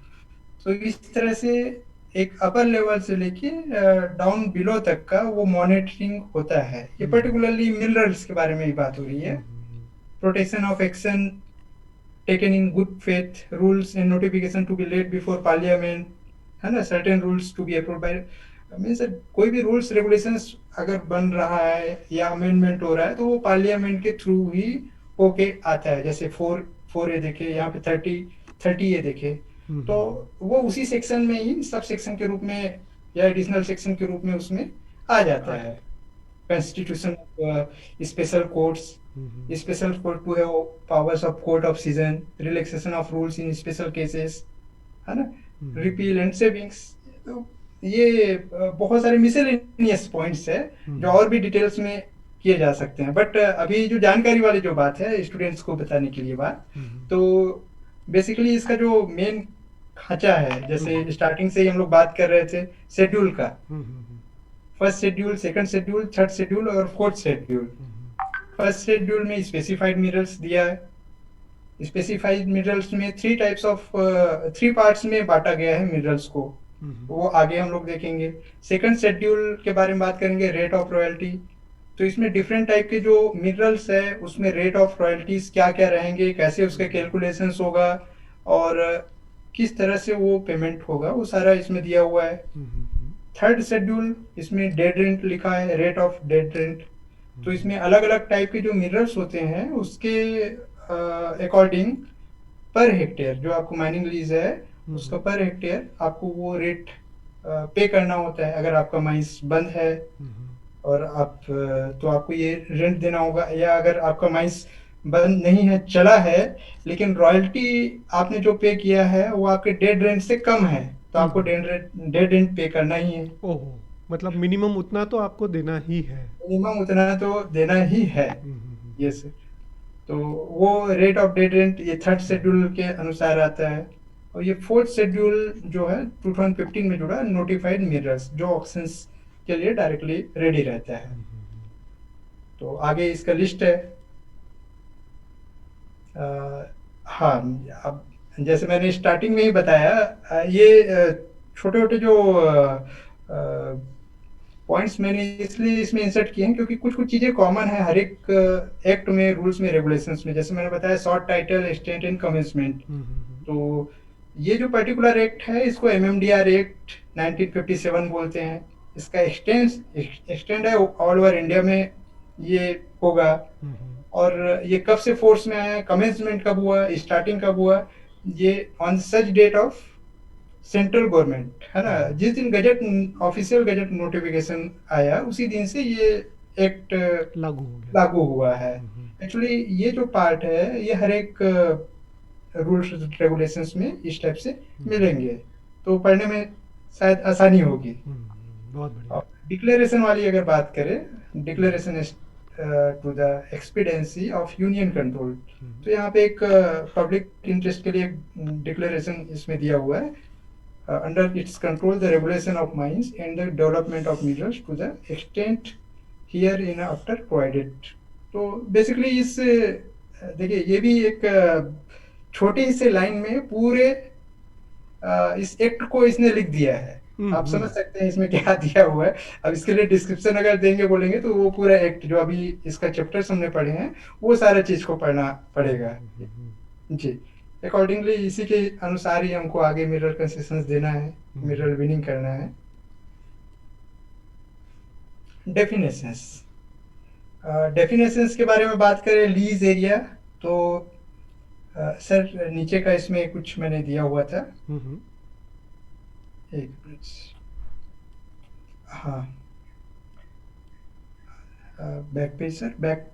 तो इस तरह से एक अपर लेवल से लेके डाउन बिलो तक का वो मॉनिटरिंग होता है। ये पर्टिकुलरली मिनरल्स के बारे में ही बात हो रही है। Protection of action taken in good faith, rules and notification to be laid before parliament, है ना, certain rules to be approved by, means कोई भी रूल्स रेगुलेशंस अगर बन रहा है या अमेंडमेंट हो रहा है तो वो पार्लियामेंट के थ्रू ही होके आता है। जैसे 4A देखे, यहाँ पे 30A देखे, तो वो उसी सेक्शन में ही सब सेक्शन के रूप में या एडिशनल सेक्शन के रूप में उसमें आ जाता है। Constitution special courts, special court to have powers of court of session, relaxation of rules in special cases, है ना, रिपील एंड सेविंग्स। तो ये बहुत सारे मिसलेनियस पॉइंट्स है जो और भी डिटेल्स में किए जा सकते हैं। बट अभी जो जानकारी वाली जो बात है स्टूडेंट्स को बताने के लिए बात, तो बेसिकली इसका जो मेन खांचा है, जैसे स्टार्टिंग से ही हम लोग बात कर रहे थे शेड्यूल का, हम्म, first schedule, second schedule, third schedule और फोर्थ शेड्यूल। फर्स्ट शेड्यूल में स्पेसिफाइड मिनरल्स दिया है। स्पेसिफाइड मिनरल्स में थ्री पार्ट्स में बांटा गया है मिनरल्स को, वो आगे हम लोग देखेंगे। सेकंड शेड्यूल के बारे में बात करेंगे, रेट ऑफ रॉयल्टी। तो इसमें डिफरेंट टाइप के जो मिनरल्स है उसमें रेट ऑफ रॉयल्टीज क्या क्या रहेंगे, कैसे उसका कैलकुलेशंस होगा और किस तरह से वो पेमेंट होगा, वो सारा इसमें दिया हुआ है। थर्ड शेड्यूल, इसमें डेड रेंट लिखा है, रेट ऑफ डेड रेंट। तो इसमें अलग अलग टाइप के जो मिनरल्स होते हैं उसके अकॉर्डिंग पर हेक्टेयर जो आपको माइनिंग लीज है उसका पर हेक्टेयर आपको वो रेट पे करना होता है। अगर आपका माइंस बंद है और आप तो आपको ये रेंट देना होगा, या अगर आपका माइंस बंद नहीं है, चला है, लेकिन रॉयल्टी आपने जो पे किया है वो आपके डेड रेंट से कम है, तो आपको डेड रेंट पे करना ही है। ओहो, मतलब मिनिमम उतना तो आपको देना ही है। मिनिमम उतना तो देना ही है। हम्म, यस। तो वो रेट ऑफ डेड रेंट ये थर्ड शेड्यूल के अनुसार आता है। और ये फोर्थ शेड्यूल जो है 2015 में जुड़ा, नोटिफाइड मिरर्स जो ऑक्शंस के लिए डायरेक्टली रेडी रहता है। तो आगे इसका लिस्ट है। हाँ, अब जैसे मैंने स्टार्टिंग में ही बताया, ये छोटे छोटे जो पॉइंट्स मैंने इसलिए इसमें इंसर्ट किए हैं क्योंकि कुछ कुछ चीज़ें कॉमन है हर एक एक्ट में, रूल्स में, रेगुलेशंस में। जैसे मैंने बताया short title, extent and commencement. तो ये जो पर्टिकुलर एक्ट है इसको एमएमडीआर एक्ट 1957 बोलते हैं। इसका एक्सटेंड है ऑल ओवर इंडिया में ये होगा। और ये कब से फोर्स में आया, कमेंसमेंट कब हुआ, स्टार्टिंग कब हुआ, ये on such date of central government, है ना, जिस दिन गजट, ऑफिशियल गजट नोटिफिकेशन आया उसी दिन से ये एक्ट लागू हुआ है। एक्चुअली ये जो पार्ट है ये हर एक रूल्स रेगुलेशंस में इस टाइप से मिलेंगे, तो पढ़ने में शायद आसानी होगी। बहुत बढ़िया। डिक्लेरेशन वाली अगर बात करें, declaration to the expediency of union control, तो यहाँ पे एक पब्लिक इंटरेस्ट के लिए एक डिक्लेरेशन इसमें दिया हुआ है। Under its control, the regulation of mines and the development of minerals to the extent hereafter provided। तो बेसिकली इस देखिए ये भी एक छोटी से लाइन में पूरे इस एक्ट को इसने लिख दिया है। आप समझ सकते हैं इसमें क्या दिया हुआ है। अब इसके लिए डिस्क्रिप्शन अगर देंगे बोलेंगे तो वो पूरा एक्ट जो अभी इसका चैप्टर्स हमने पढ़े हैं वो सारा चीज को पढ़ना पड़ेगा जी। अकॉर्डिंगली इसी के अनुसार ही हमको आगे मिरर कंसेशंस देना है, मिरर विनिंग करना है। डेफिनेशंस, डेफिनेशंस के बारे में बात करें, लीज एरिया, तो सर नीचे का इसमें कुछ मैंने दिया हुआ था। एक मिनट, हाँ, back page sir, back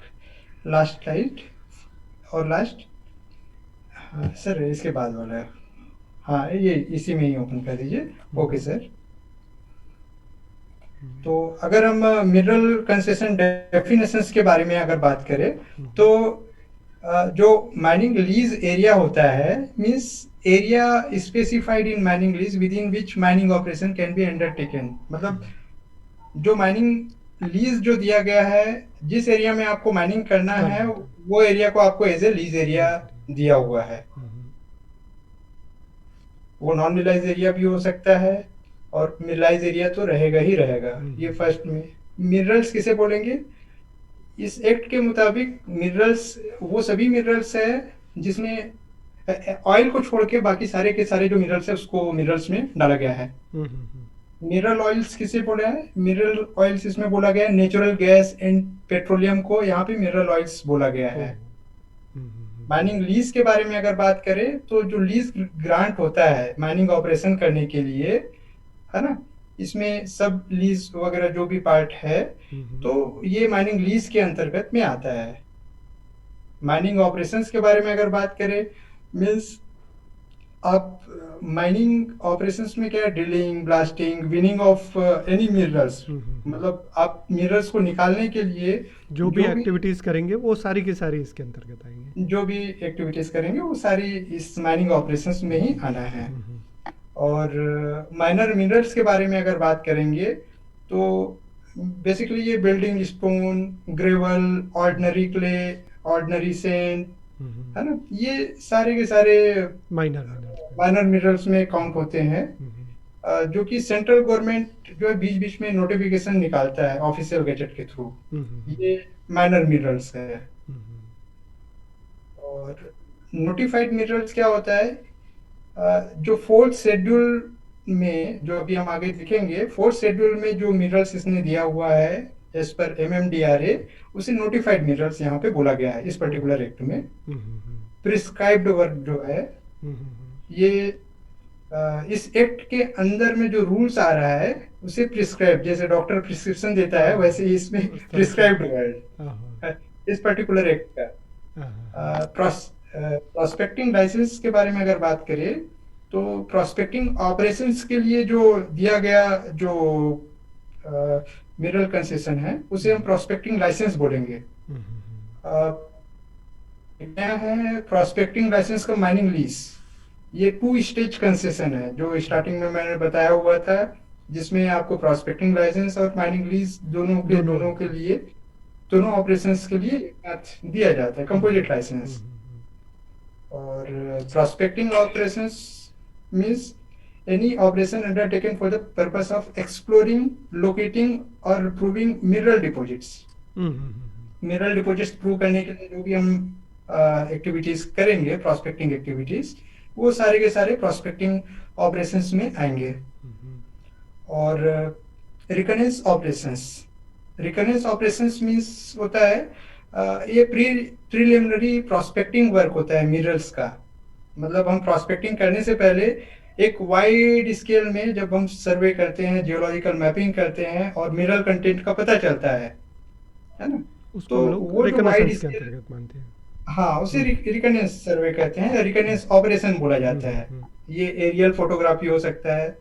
last slide और लास्ट, हाँ सर इसके बाद वाला है, हाँ ये इसी में ही ओपन कर दीजिए। Okay sir. तो अगर हम मिनरल कंसेशन डेफिनेशंस के बारे में अगर बात करें तो जो माइनिंग लीज एरिया होता है means area specified in mining lease with in which mining operation can be undertaken. मतलब जो माइनिंग लीज जो दिया गया है, जिस एरिया में आपको माइनिंग करना है वो एरिया को आपको एज ए लीज एरिया दिया हुआ है। वो नॉन मिनरलाइज एरिया भी हो सकता है और मिनरलाइज एरिया तो रहेगा ही रहेगा। ये फर्स्ट में मिनरल्स किसे बोलेंगे, इस एक्ट के मुताबिक मिनरल्स वो सभी मिनरल्स है जिसमें ऑयल को छोड़ के बाकी सारे के सारे जो मिनरल्स है उसको मिनरल्स में डाला गया है। मिनरल ऑयल्स किसे बोला है, मिनरल ऑयल्स इसमें बोला गया है नेचुरल गैस एंड पेट्रोलियम को यहाँ पे मिनरल ऑयल्स बोला गया है। माइनिंग लीज के बारे में अगर बात करें तो जो लीज ग्रांट होता है माइनिंग ऑपरेशन करने के लिए, है ना, इसमें सब लीज वगैरह जो भी पार्ट है तो ये माइनिंग लीज के अंतर्गत में आता है। माइनिंग ऑपरेशंस के बारे में अगर बात करें मीन्स आप माइनिंग ऑपरेशंस में क्या, drilling, blasting, winning of any minerals, मतलब आप मिनरल्स को निकालने के लिए जो भी एक्टिविटीज करेंगे वो सारी की सारी इसके अंतर्गत आएंगे। जो भी एक्टिविटीज करेंगे वो सारी इस माइनिंग ऑपरेशंस में ही आना है। और माइनर मिनरल्स के बारे में अगर बात करेंगे तो बेसिकली ये building stone, gravel, ordinary clay, ordinary sand, है ना, ये सारे के सारे माइनर मिनरल्स में। माइनर मिनरल्स में काउंट होते हैं। जो कि सेंट्रल गवर्नमेंट जो है बीच बीच में नोटिफिकेशन निकालता है ऑफिशियल गैजेट के थ्रू, ये माइनर मिनरल्स है। और नोटिफाइड मिनरल्स क्या होता है? जो फोर्थ शेड्यूल में, जो अभी हम आगे देखेंगे, फोर्थ शेड्यूल में जो मिनरल्स इसने दिया हुआ है एज पर MMDRA, उसे नोटिफाइड मिनरल्स यहाँ पे बोला गया है इस पर्टिकुलर एक्ट में। प्रिस्क्राइब्ड वर्क जो है ये इस एक्ट के अंदर में जो रूल्स आ रहा है उसे प्रिस्क्राइब, जैसे डॉक्टर प्रिस्क्रिप्शन देता है वैसे ही इसमें प्रिस्क्राइब्ड वर्ड इस पर्टिकुलर एक्ट का। प्रोस्पेक्टिंग लाइसेंस के बारे में अगर बात करें तो प्रोस्पेक्टिंग ऑपरेशंस के लिए जो दिया गया जो मिनरल कंसेशन है उसे हम प्रोस्पेक्टिंग लाइसेंस बोलेंगे। क्या है प्रोस्पेक्टिंग लाइसेंस का माइनिंग लीज? ये 2 स्टेज कंसेशन है जो स्टार्टिंग में मैंने बताया हुआ था, जिसमें आपको प्रोस्पेक्टिंग लाइसेंस और माइनिंग लीज दोनों के लिए, दोनों ऑपरेशंस के लिए एक साथ दिया जाता है, कंपोजिट लाइसेंस। और prospecting operations means any operation undertaken for the purpose of exploring, locating और proving mineral deposits. Mineral deposits prove करने के लिए जो भी हम एक्टिविटीज करेंगे, प्रोस्पेक्टिंग एक्टिविटीज, वो सारे के सारे प्रोस्पेक्टिंग ऑपरेशंस में आएंगे। और रिकनेंस ऑपरेशंस, रिकनेंस ऑपरेशंस मींस होता है ये प्रीलिमिनरी प्रोस्पेक्टिंग वर्क होता है मिनरल्स का। मतलब हम प्रोस्पेक्टिंग करने से पहले एक वाइड स्केल में जब हम सर्वे करते हैं, जियोलॉजिकल मैपिंग करते हैं और मिनरल कंटेंट का पता चलता है ना, उसको तो हम लोग वो जो वाइड रिकनेसेंस के स्केल, अंतर्गत मानते हैं। हाँ, उसे रिकनेंस सर्वे कहते हैं या रिकनेंस ऑपरेशन बोला जाता है। ये एरियल फोटोग्राफी हो सकता है,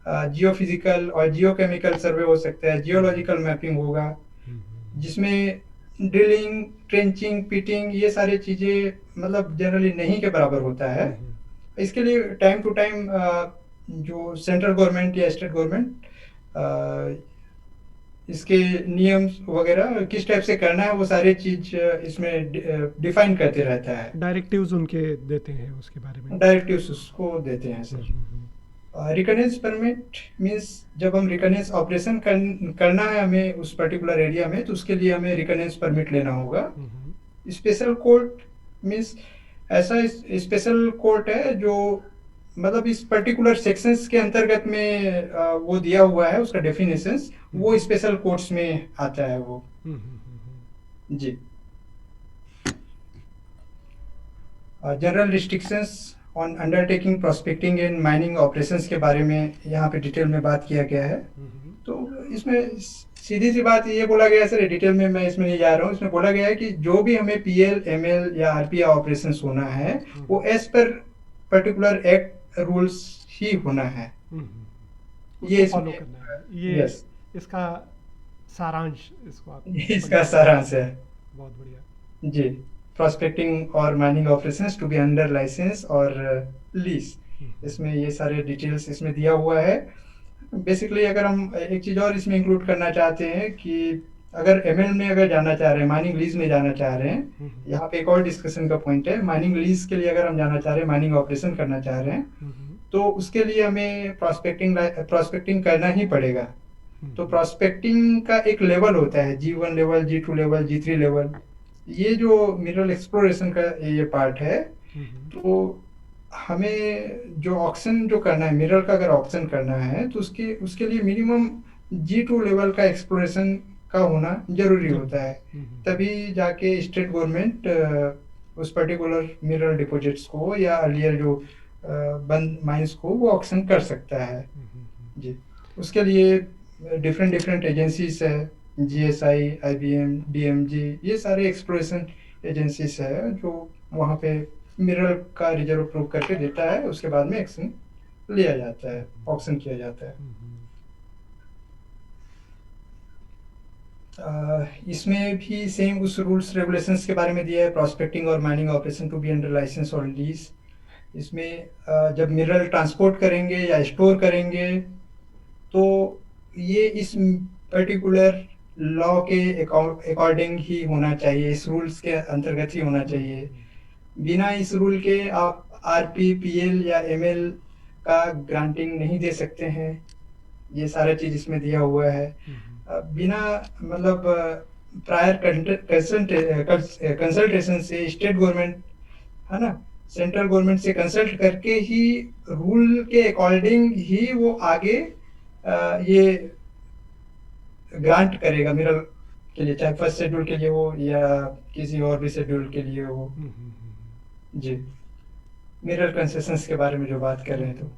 जियोफिजिकल और जियोकेमिकल सर्वे हो सकता है, जियोलॉजिकल मैपिंग होगा, जिसमें ड्रिलिंग, ट्रेंचिंग, पिटिंग, ये सारी चीजें मतलब जनरली नहीं के बराबर होता है। इसके लिए टाइम टू टाइम जो सेंट्रल गवर्नमेंट या स्टेट गवर्नमेंट इसके नियम वगैरह किस टाइप से करना है वो सारी चीज इसमें डिफाइन करते रहता है, डायरेक्टिव्स उनके देते हैं उसके बारे में, डायरेक्टिव्स उसको देते हैं सर। रिकनेंस परमिट मींस जब हम रिकनेंस ऑपरेशन करना है हमें उस पर्टिकुलर एरिया में, तो उसके लिए हमें रिकनेंस परमिट लेना होगा। स्पेशल कोर्ट मींस ऐसा स्पेशल कोर्ट है जो मतलब इस पर्टिकुलर सेक्शंस के अंतर्गत में वो दिया हुआ है, उसका डेफिनेशंस वो स्पेशल कोर्ट्स में आता है वो। जी। General restrictions on undertaking prospecting and mining operations के बारे में यहाँ पे डिटेल में बात किया गया है। तो इसमें सीधी सी बात ये बोला गया है सर, डिटेल में मैं इसमें नहीं जा रहा हूँ, इसमें बोला गया है कि जो भी हमें PL, ML या RPA ऑपरेशंस होना है वो as per particular act rules ही होना है, ये फॉलो करना है। ये इसका सारांश, इसको आप इसका सारांश है। बहुत बढ़िया जी। प्रोस्पेक्टिंग और mining operations to be under licence और लीज, इसमें ये सारे डिटेल्स इसमें दिया हुआ है। बेसिकली अगर हम एक चीज और इसमें इंक्लूड करना चाहते हैं कि अगर ML में अगर जाना चाह रहे हैं, माइनिंग लीज में जाना चाह रहे हैं, यहाँ पे एक और डिस्कशन का पॉइंट है, माइनिंग लीज के लिए अगर हम जाना चाह रहे हैं, माइनिंग ऑपरेशन करना चाह रहे हैं, तो उसके लिए हमें प्रोस्पेक्टिंग करना ही पड़ेगा। तो प्रोस्पेक्टिंग का एक लेवल होता है, G1 level, G2 level, G3 level. ये जो मिनरल एक्सप्लोरेशन का ये पार्ट है, तो हमें जो ऑक्शन जो करना है, मिनरल का अगर ऑक्शन करना है तो उसके लिए मिनिमम G2 लेवल का एक्सप्लोरेशन का होना जरूरी होता है, तभी जाके स्टेट गवर्नमेंट उस पर्टिकुलर मिनरल डिपॉजिट्स को या अर्लियर जो बंद माइंस को वो ऑक्शन कर सकता है। जी। उसके लिए डिफरेंट एजेंसीज है, GSI, IBM, DMG, ये सारे एक्सप्लोरेशन एजेंसीज है जो वहाँ पे मिनरल का रिजर्व प्रूव करके देता है, उसके बाद में एक्शन लिया जाता है, ऑक्शन किया जाता है। इसमें भी सेम उस रूल्स रेगुलेशंस के बारे में दिया है, प्रोस्पेक्टिंग और mining operation to be under licence और लीज। इसमें जब मिनरल ट्रांसपोर्ट करेंगे या स्टोर करेंगे तो ये इस पर्टिकुलर लॉ के अकॉर्डिंग ही होना चाहिए, इस रूल्स के अंतर्गत ही होना चाहिए। बिना इस रूल के आप आरपी, पीएल या एमएल का ग्रांटिंग नहीं दे सकते हैं। ये सारा चीज इसमें दिया हुआ है। बिना मतलब प्रायर कंसल्टेशन से स्टेट गवर्नमेंट, है ना, सेंट्रल गवर्नमेंट से कंसल्ट करके ही रूल के अकॉर्डिंग ही वो आगे ये ग्रांट करेगा मिनरल के लिए, चाहे फर्स्ट शेड्यूल के लिए हो या किसी और भी शेड्यूल के लिए हो। जी, मिनरल कंसेशंस के बारे में जो बात कर रहे हैं, तो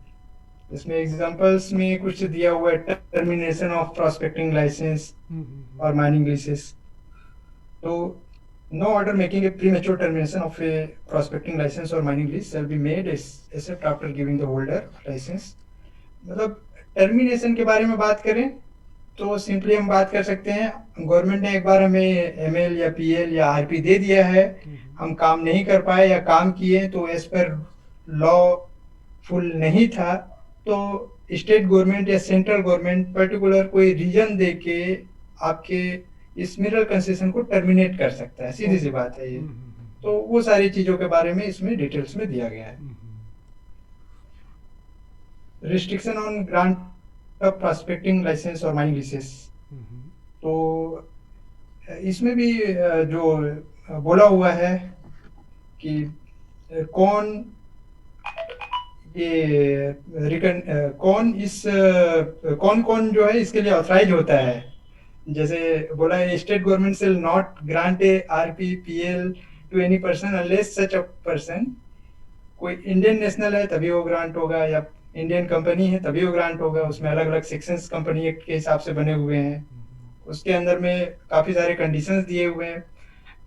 इसमें एग्जांपल्स में कुछ दिया हुआ है। टर्मिनेशन ऑफ प्रोस्पेक्टिंग लाइसेंस और माइनिंग लीसेस। तो no order making a premature termination of a prospecting license or mining lease shall be made except after giving the holder license। मतलब टर्मिनेशन के बारे में बात करें तो सिंपली हम बात कर सकते हैं, गवर्नमेंट ने एक बार हमें एमएल या पीएल या आरपी दे दिया है, हम काम नहीं कर पाए या काम किए तो एज पर लॉ फुल नहीं था, तो स्टेट गवर्नमेंट या सेंट्रल गवर्नमेंट पर्टिकुलर कोई रीजन दे के आपके इस मिनरल कंसेशन को टर्मिनेट कर सकता है। सीधी सी बात है ये। तो वो सारी चीजों के बारे में इसमें डिटेल्स में दिया गया है। Restriction on grant of prospecting licence और माइनिंग लीसेस। तो इसमें भी जो बोला हुआ है कि कौन ये कौन कौन जो है इसके लिए ऑथराइज होता है। जैसे बोला है, state government will not grant a RP, PL to any person unless such a person, कोई इंडियन नेशनल है तभी वो ग्रांट होगा, या इंडियन कंपनी है तभी वो ग्रांट होगा। उसमें अलग अलग सेक्शंस कंपनी एक्ट के हिसाब से बने हुए हैं, उसके अंदर में काफी सारे कंडीशंस दिए हुए हैं।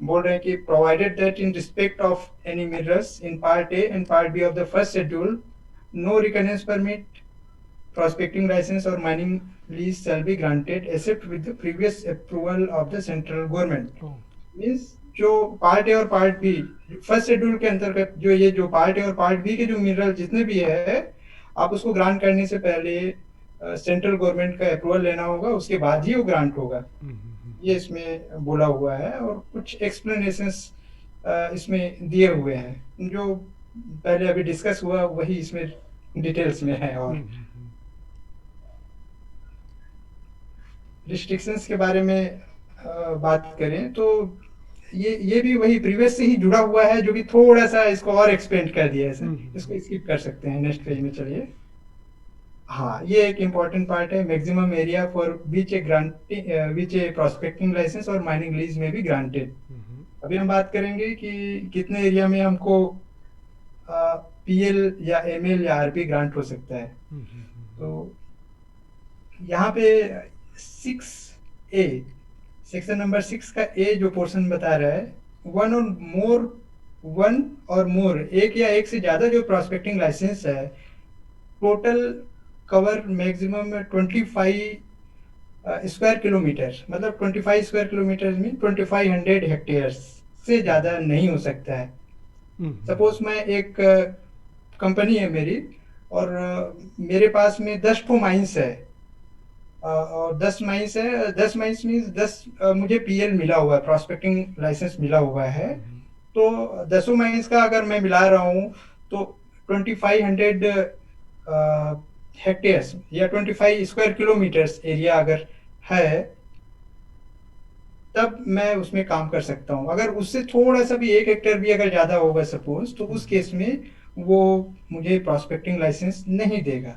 बोल रहे हैं कि provided that in respect of any minerals in part A and part B of the first schedule no reconnaissance permit, prospecting license or mining lease shall be granted except with the previous approval of the central government। Means जो part A और part B first schedule के अंतर्गत जो ये जो part A और part B के जो मिनरल जितने भी है, आप उसको ग्रांट करने से पहले सेंट्रल गवर्नमेंट का अप्रूवल लेना होगा, उसके बाद ही वो ग्रांट होगा। ये इसमें बोला हुआ है और कुछ एक्सप्लेनेशंस इसमें दिए हुए हैं। जो पहले अभी डिस्कस हुआ वही इसमें डिटेल्स में है। और रिस्ट्रिक्शंस के बारे में बात करें तो ये भी वही प्रीवियस से ही जुड़ा हुआ है, जो कि थोड़ा सा इसको और एक्सपेंड कर दिया है। इसको स्किप कर सकते हैं, नेक्स्ट पेज में चलिए। हाँ, ये एक इम्पॉर्टेंट पार्ट है। Maximum area for which a prospecting licence और माइनिंग लीज में भी ग्रांटेड। अभी हम बात करेंगे कि कितने एरिया में हमको पीएल या एमएल या आरपी ग्रांट हो सकता है। तो यहाँ पे 6A सेक्शन नंबर 6 का ए जो पोर्शन बता रहा है, वन और मोर एक या एक से ज्यादा जो प्रोस्पेक्टिंग लाइसेंस है, total cover maximum 25 square kilometre, मतलब 25 स्क्वायर किलोमीटर में 2500 हेक्टेयर्स से ज्यादा नहीं हो सकता है। सपोज मैं एक कंपनी है मेरी और मेरे पास में 10 ठो माइंस है और 10 माइंस है, 10 माइंस मीन्स 10 मुझे पीएल मिला हुआ है, प्रोस्पेक्टिंग लाइसेंस मिला हुआ है। तो 10 माइंस का अगर मैं मिला रहा हूँ तो 2500 हेक्टेयर्स या 25 स्क्वायर किलोमीटर्स एरिया अगर है, तब मैं उसमें काम कर सकता हूँ। अगर उससे थोड़ा सा भी 1 हेक्टेयर भी अगर ज्यादा होगा सपोज, तो उस केस में वो मुझे प्रोस्पेक्टिंग लाइसेंस नहीं देगा।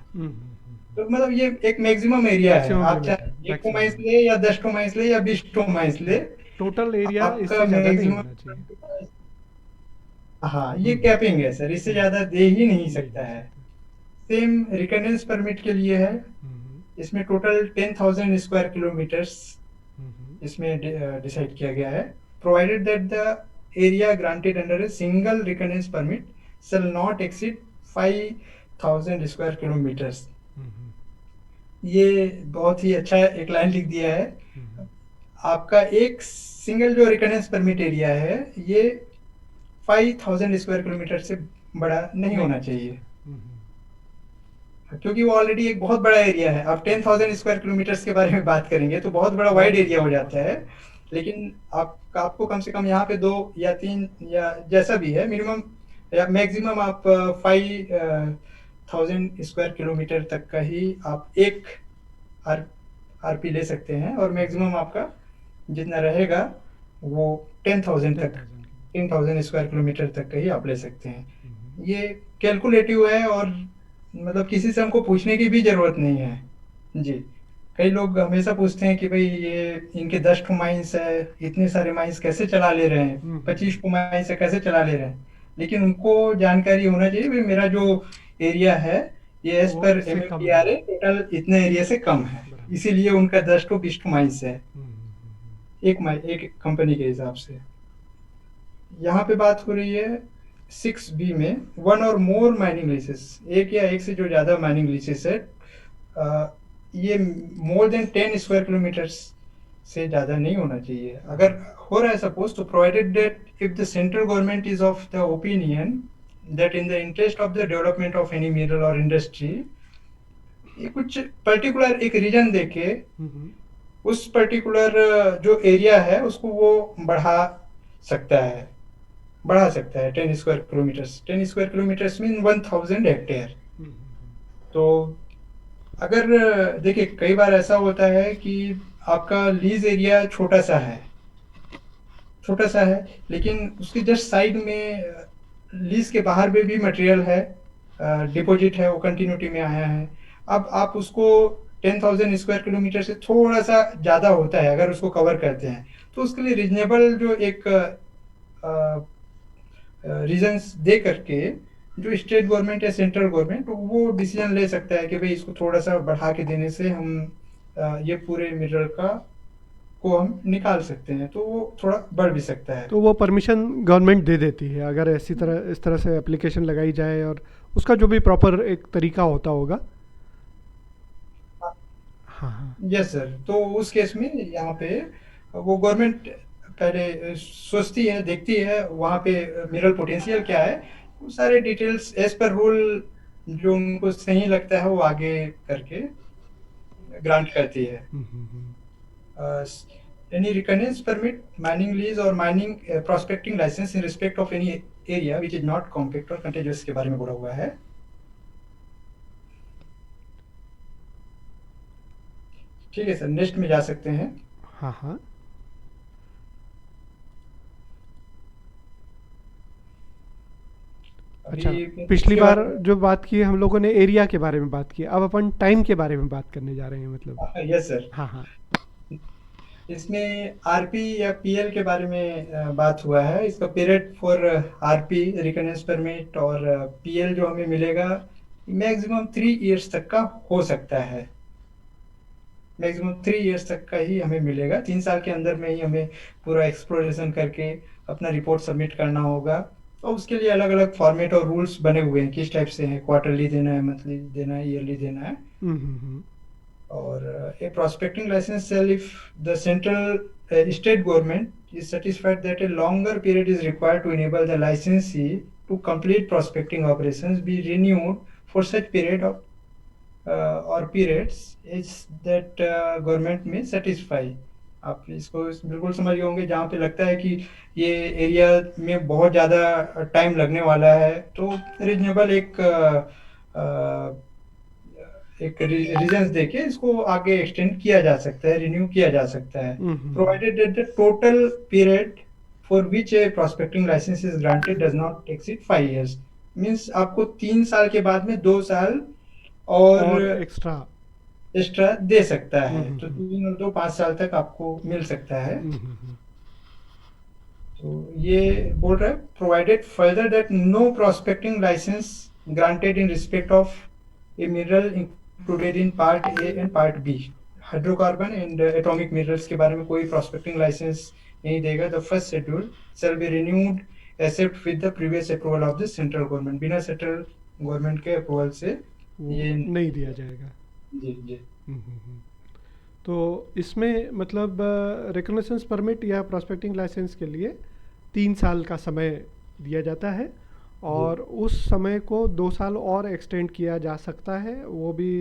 तो मतलब ये एक मैक्सिमम एरिया है। आप चाहे 1 माइंस ले या 10 माइंस ले या 20 माइंस ले, टोटल एरिया आपका मैक्सिमम, हाँ ये कैपिंग है सर, इससे ज्यादा दे ही नहीं सकता है। सेम रिकनेंस परमिट के लिए है, इसमें टोटल 10,000 स्क्वायर किलोमीटर्स इसमें डिसाइड किया गया है। Provided that the area granted under a single reconnaissance permit shall not exceed 5,000 square kilometres. ये बहुत ही अच्छा एक लाइन लिख दिया है। आपका एक सिंगल जो रिकनेंस परमिट एरिया है, ये 5,000 स्क्वायर किलोमीटर से बड़ा नहीं होना चाहिए, क्योंकि वो ऑलरेडी एक बहुत बड़ा एरिया है। अब 10,000 स्क्वायर किलोमीटर के बारे में बात करेंगे तो बहुत बड़ा वाइड एरिया हो जाता है। लेकिन आपको कम से कम यहाँ पे 2 या 3 या जैसा भी है, मिनिमम या मैक्सिमम आप 5,000 स्क्वायर किलोमीटर तक का ही आप एक आर आरपी ले सकते हैं, और मैक्सिमम आपका जितना रहेगा वो 10,000 तक, 10,000 स्क्वायर किलोमीटर तक का ही आप ले सकते हैं। ये कैलकुलेटिव है, और मतलब किसी से हमको पूछने की भी जरूरत नहीं है जी। कई लोग हमेशा पूछते हैं कि भाई ये इनके 10 ठो माइंस है, इतने सारे माइंस कैसे चला ले रहे हैं, 25 ठो माइंस है कैसे चला ले रहे हैं। लेकिन उनको जानकारी होना चाहिए भाई मेरा जो एरिया है ये एज पर MMDRA टोटल इतने एरिया से कम है, इसीलिए उनका 10 टू 20 माइंस है एक कंपनी के हिसाब से। यहाँ पे बात हो रही है 6B में, 1 और मोर माइनिंग लीसेस, एक या एक से जो ज्यादा माइनिंग लीसेस है, ये मोर देन 10 स्क्वायर किलोमीटर से ज्यादा नहीं होना चाहिए। अगर हो रहा है सपोज, तो provided that if the central government is of the opinion that in the interest of the development of any mineral और इंडस्ट्री, ये कुछ पर्टिकुलर एक रीजन देके उस पर्टिकुलर जो एरिया है उसको वो बढ़ा सकता है 10 square kilometres. 10 square kilometres mean 1,000 hectare. तो अगर देखिए कई बार ऐसा होता है कि आपका लीज एरिया छोटा सा है, लेकिन उसके जस्ट साइड में लीज के बाहर में भी मटेरियल है, डिपॉजिट है, वो कंटिन्यूटी में आया है। अब आप उसको 10,000 स्क्वायर किलोमीटर से थोड़ा सा ज़्यादा होता है, अगर उसको कवर करते हैं तो उसके लिए रीजनेबल जो एक रीजंस दे करके जो स्टेट गवर्नमेंट या सेंट्रल गवर्नमेंट वो डिसीजन ले सकता है कि भाई इसको थोड़ा सा बढ़ा के देने से हम ये पूरे मिनरल को हम निकाल सकते हैं, तो वो थोड़ा बढ़ भी सकता है। तो वो परमिशन गवर्नमेंट दे देती है अगर इस तरह से एप्लीकेशन लगाई जाए, और उसका जो भी प्रॉपर एक तरीका होता होगा। हाँ यस सर। तो उस केस में यहाँ पे वो गवर्नमेंट पहले सोचती है, देखती है वहाँ पे मिनरल पोटेंशियल क्या है, वो सारे डिटेल्स एज पर रूल जो उनको सही लगता है वो आगे करके ग्रांट करती है। Any reconnaissance permit, mining lease और mining prospecting licence in respect of any area which is not compact और कंटेजियस के बारे में बोला हुआ है। ठीक है सर, नेक्स्ट में जा सकते हैं। हाँ अच्छा, पिछली बार जो बात की हम लोगों ने एरिया के बारे में बात की, अब अपन टाइम के बारे में बात करने जा रहे हैं मतलब। Yes sir. हाँ इसमें आरपी या पीएल के बारे में बात हुआ है। इसका पीरियड फॉर आरपी रिकनेंस परमिट और पीएल जो हमें मिलेगा मैक्सिमम 3 इयर्स तक का हो सकता है। मैक्सिमम 3 इयर्स तक का ही हमें मिलेगा। 3 साल के अंदर में ही हमें पूरा एक्सप्लोरेशन करके अपना रिपोर्ट सबमिट करना होगा, और उसके लिए अलग अलग फॉर्मेट और रूल्स बने हुए हैं किस टाइप से है, क्वार्टरली देना है, मंथली देना है, ईयरली देना है। और a prospecting license shall, if the central state government is satisfied that a longer period is required to enable the licensee to complete prospecting operations, be renewed for such period of or periods is that government may satisfy। आप इसको बिल्कुल समझ गए होंगे। जहाँ पे लगता है कि ये एरिया में बहुत ज़्यादा टाइम लगने वाला है, तो रीजनेबल एक रीजंस देके इसको आगे एक्सटेंड किया जा सकता है, रिन्यू किया जा सकता है, provided that the total period for which a prospecting licence is granted does not exceed 5 years. Means आपको 3 साल के बाद में 2 साल और एक्स्ट्रा दे सकता है, तो 3 और 2 5 साल तक आपको मिल सकता है। तो ये बोल रहा है provided further that no prospecting licence granted in respect of a mineral included in part A and part B, hydrocarbon and atomic minerals के बारे में कोई प्रोस्पेक्टिंग लाइसेंस नहीं देगा। The first schedule shall be renewed except with the previous approval of the central government. बिना central government के approval से ये नहीं दिया जाएगा। जी। तो इसमें मतलब रिकॉग्निशन परमिट या प्रोस्पेक्टिंग लाइसेंस के लिए 3 साल का समय दिया जाता है, जी। और उस समय को 2 साल और एक्सटेंड किया जा सकता है, वो भी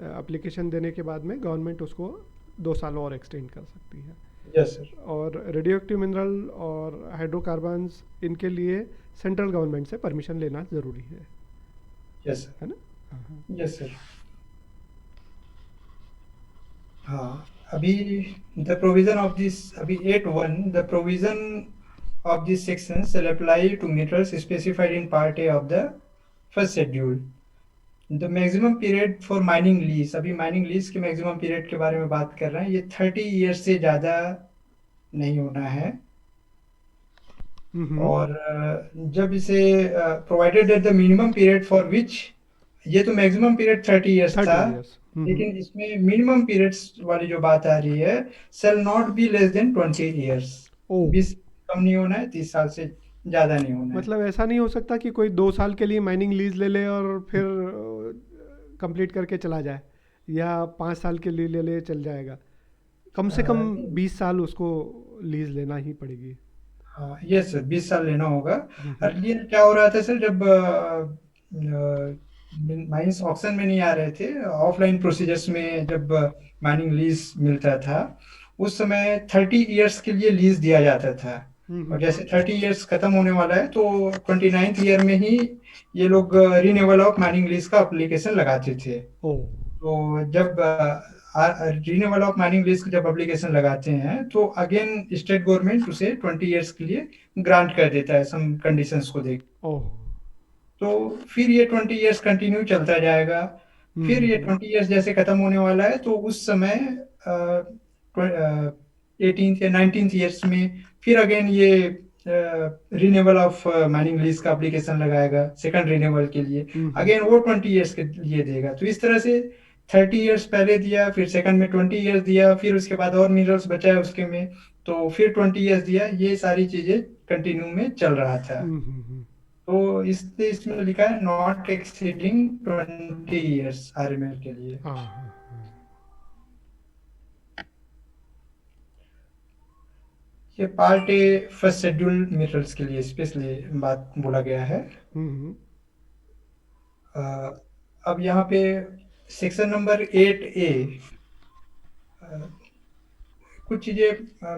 एप्लीकेशन देने के बाद में गवर्नमेंट उसको 2 साल और एक्सटेंड कर सकती है। Yes sir. और रेडियो एक्टिव मिनरल और हाइड्रोकार्बन्स, इनके लिए सेंट्रल गवर्नमेंट से परमिशन लेना ज़रूरी यस सर। है ना? हाँ। Yes sir. हाँ, अभी द प्रोविजन ऑफ दिस, अभी 8(1), the provision of this section shall apply to minerals specified in part A of the first schedule. The maximum period for mining lease, अभी mining lease के maximum period के बारे में बात कर रहे हैं, ये 30 ईयर से ज़्यादा नहीं होना है। हम्म। और जब इसे provided at the minimum period for विच, ये तो मैक्सिमम पीरियड 30 ईयर्स था, 30 ईयर्स। लेकिन इसमें मिनिमम पीरियड्स वाली जो बात आ रही है, shall not be less than 20 years. ओ, 20 कम नहीं होना है, 30 साल से ज़्यादा नहीं होना है। मतलब ऐसा नहीं हो सकता कि कोई 2 साल के लिए माइनिंग लीज ले ले और फिर कंप्लीट करके चला जाए, या 5 साल के लिए ले ले चल जाएगा? कम से कम नहीं। 20 साल उसको लीज लेना ही पड़ेगी। हाँ यस सर, 20 साल लेना होगा। हम्म। अर्लियर क्या हो रहा था सर, जब माइंस ऑक्शन में नहीं आ रहे थे, ऑफलाइन प्रोसीजर्स में जब माइनिंग लीज मिलता था, उस समय 30 ईयर्स के लिए लीज दिया जाता था। और जैसे 30 ईयर्स खत्म होने वाला है, तो 29th ईयर में ही ये लोग रिन्यूअल ऑफ माइनिंग लीज का एप्लीकेशन लगाते थे। ओ। तो जब रिन्यूअल ऑफ माइनिंग लीज जब एप्लीकेशन लगाते हैं, तो अगेन स्टेट गवर्नमेंट उसे 20 ईयर्स के लिए ग्रांट कर देता है, सम कंडीशंस को देख। ओह। तो फिर ये 20 ईयर्स कंटिन्यू चलता जाएगा। फिर ये हम्म। 20 ईयर्स जैसे खत्म होने वाला है, तो उस समय 18th या 19th ईयर्स में फिर अगेन ये रिन्यूअल ऑफ माइनिंग लीज का एप्लीकेशन लगाएगा सेकंड रिन्यूअल के लिए, हम्म। अगेन वो 20 ईयर्स के लिए देगा। तो इस तरह से 30 ईयर्स पहले दिया, फिर सेकंड में 20 ईयर्स दिया, फिर उसके बाद और मिनरल्स बचा है उसके में, तो फिर 20 ईयर्स दिया। ये सारी चीजें कंटिन्यू में चल रहा था। तो इसलिए इसमें लिखा है नॉट एक्सीडिंग 20 ईयर्स आरएमएल के लिए। हाँ हाँ हाँ। ये part A first schedule minerals के लिए स्पेशली बात बोला गया है। हम्म। अ, अब यहाँ पे सेक्शन नंबर 8A, कुछ चीजें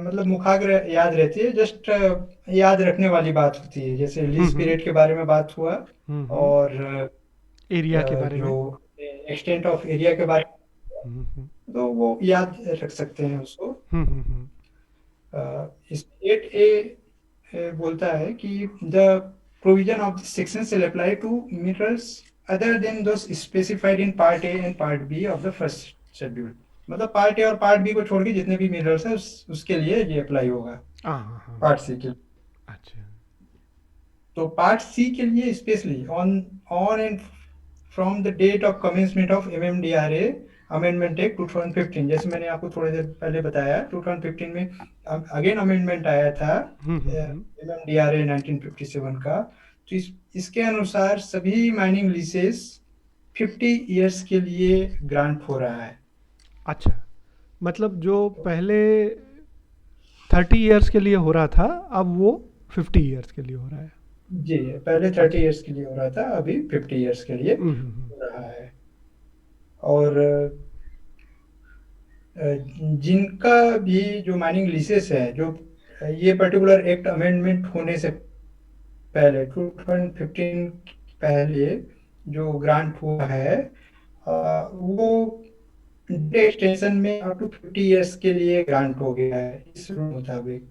मतलब मुखाग्र याद रहती है, जस्ट याद रखने वाली बात होती है। जैसे लीज पीरियड के बारे में बात हुआ, हम्म। और एरिया के बारे में। जो एक्सटेंट ऑफ एरिया के बारे हम्म। में, तो वो याद रख सकते हैं उसको। हम्म। इस 8A बोलता है कि the provision of this section shall apply to minerals other than those specified in part A and part B of the first schedule। मतलब पार्ट ए और पार्ट बी को छोड़ के जितने भी मिनरल्स है उसके लिए ये अप्लाई होगा हाँ हाँ हाँ। पार्ट सी के लिए। अच्छा। तो पार्ट सी के लिए specially on and from the date of commencement of MMDRA amendment act 2015, जैसे मैंने आपको थोड़ी देर पहले बताया, 2015 में अगेन अमेंडमेंट आया था एमएमडीआरए 1957 का। तो इसके अनुसार सभी माइनिंग लीसेस 50 ईयर्स के लिए ग्रांट हो रहा है। अच्छा, मतलब जो पहले 30 ईयर्स के लिए हो रहा था, अब वो 50 ईयर्स के लिए हो रहा है। जी, पहले 30 ईयर्स के लिए हो रहा था, अभी 50 ईयर्स के लिए हम्म। हो रहा है। और जिनका भी जो माइनिंग लीसेस है, जो ये पर्टिकुलर एक्ट अमेंडमेंट होने से पहले 2015 पहले जो ग्रांट हुआ है, वो एक्सटेंशन में अप टू 50 ईयर्स के लिए ग्रांट हो गया है इस रूल मुताबिक,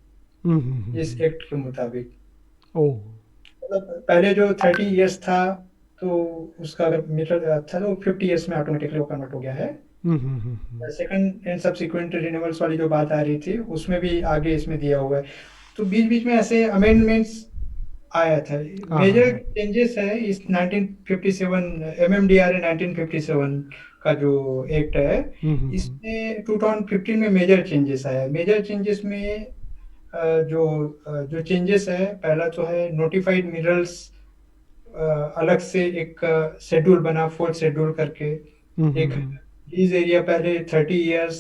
इस एक्ट के मुताबिक। ओह। मतलब पहले जो 30 ईयर्स था, तो उसका अगर मीटर था, तो 50 ईयर्स में ऑटोमेटिकली वो कन्वर्ट हो गया है। सेकंड एंड सब्सिक्वेंट रिन्यूअल्स वाली जो बात आ रही थी, उसमें भी आगे इसमें दिया हुआ है। तो बीच बीच में ऐसे अमेंडमेंट्स आया था। मेजर चेंजेस है इस 1957 एमएमडीआरए 1957 का जो एक्ट है, इसमें 2015 में मेजर चेंजेस आया। मेजर चेंजेस में जो चेंजेस है, पहला तो है नोटिफाइड मिनरल्स, अलग से एक शेड्यूल बना, फोर्थ शेड्यूल करके। एक लीज एरिया पहले 30 ईयर्स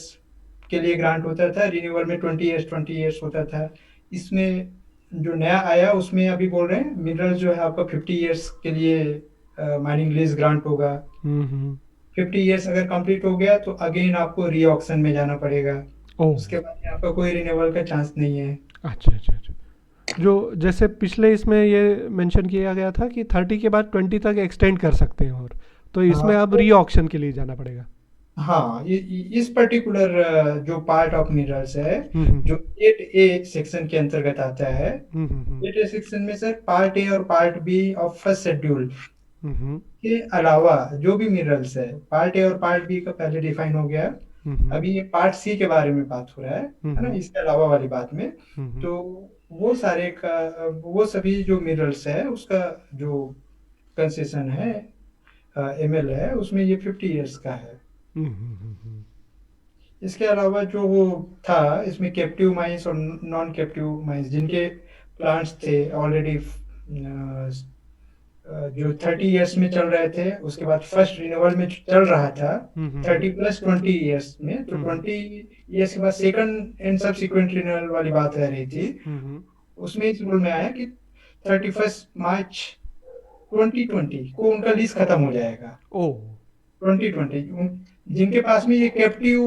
के लिए ग्रांट होता था, रिन्यूअल में 20 ईयर्स होता था। इसमें जो नया आया उसमें अभी बोल रहे हैं मिनरल जो है आपका 50 ईयर्स के लिए माइनिंग लीज ग्रांट होगा। हम्म। 50 ईयर्स अगर कंप्लीट हो गया तो अगेन आपको री ऑक्शन में जाना पड़ेगा। ओ। उसके बाद में आपका कोई रिन्यूअल का चांस नहीं है। अच्छा अच्छा अच्छा। जो जैसे पिछले इसमें ये मेंशन किया गया था कि 30 के बाद 20 तक एक्सटेंड कर सकते हैं, और तो इसमें अब तो री ऑक्शन के लिए जाना पड़ेगा। हाँ, इस पर्टिकुलर जो पार्ट ऑफ मिनरल्स है, हम्म। जो 8A सेक्शन के अंतर्गत आता है। हम्म। 8A सेक्शन में सर पार्ट ए और part B of first schedule हम्म। के अलावा जो भी मिनरल्स है, पार्ट ए और पार्ट बी का पहले डिफाइन हो गया। हम्म। अभी ये पार्ट सी के बारे में बात हो रहा है ना, हम्म। इसके अलावा वाली बात में। हम्म। तो वो सारे का वो सभी जो मिनरल्स है उसका जो कंसेशन है, एमएल है, उसमें ये 50 ईयर्स का है। हम्म। इसके अलावा जो वो था इसमें कैप्टिव माइंस और नॉन कैप्टिव माइंस जिनके प्लांट्स थे ऑलरेडी जो 30 ईयर्स में चल रहे थे, उसके बाद फर्स्ट रिन्यूअल में चल रहा था। हम्म। 30 + 20 ईयर्स में, तो हम्म। 20 ईयर्स के बाद सेकंड एंड सब्सिक्वेंट रिन्यूअल वाली बात रह रही थी। हम्म। उसमें इस रूल में आया कि 31 मार्च 2020 को उनका लीज खत्म हो जाएगा। ओ। 2020 जिनके पास में ये कैप्टिव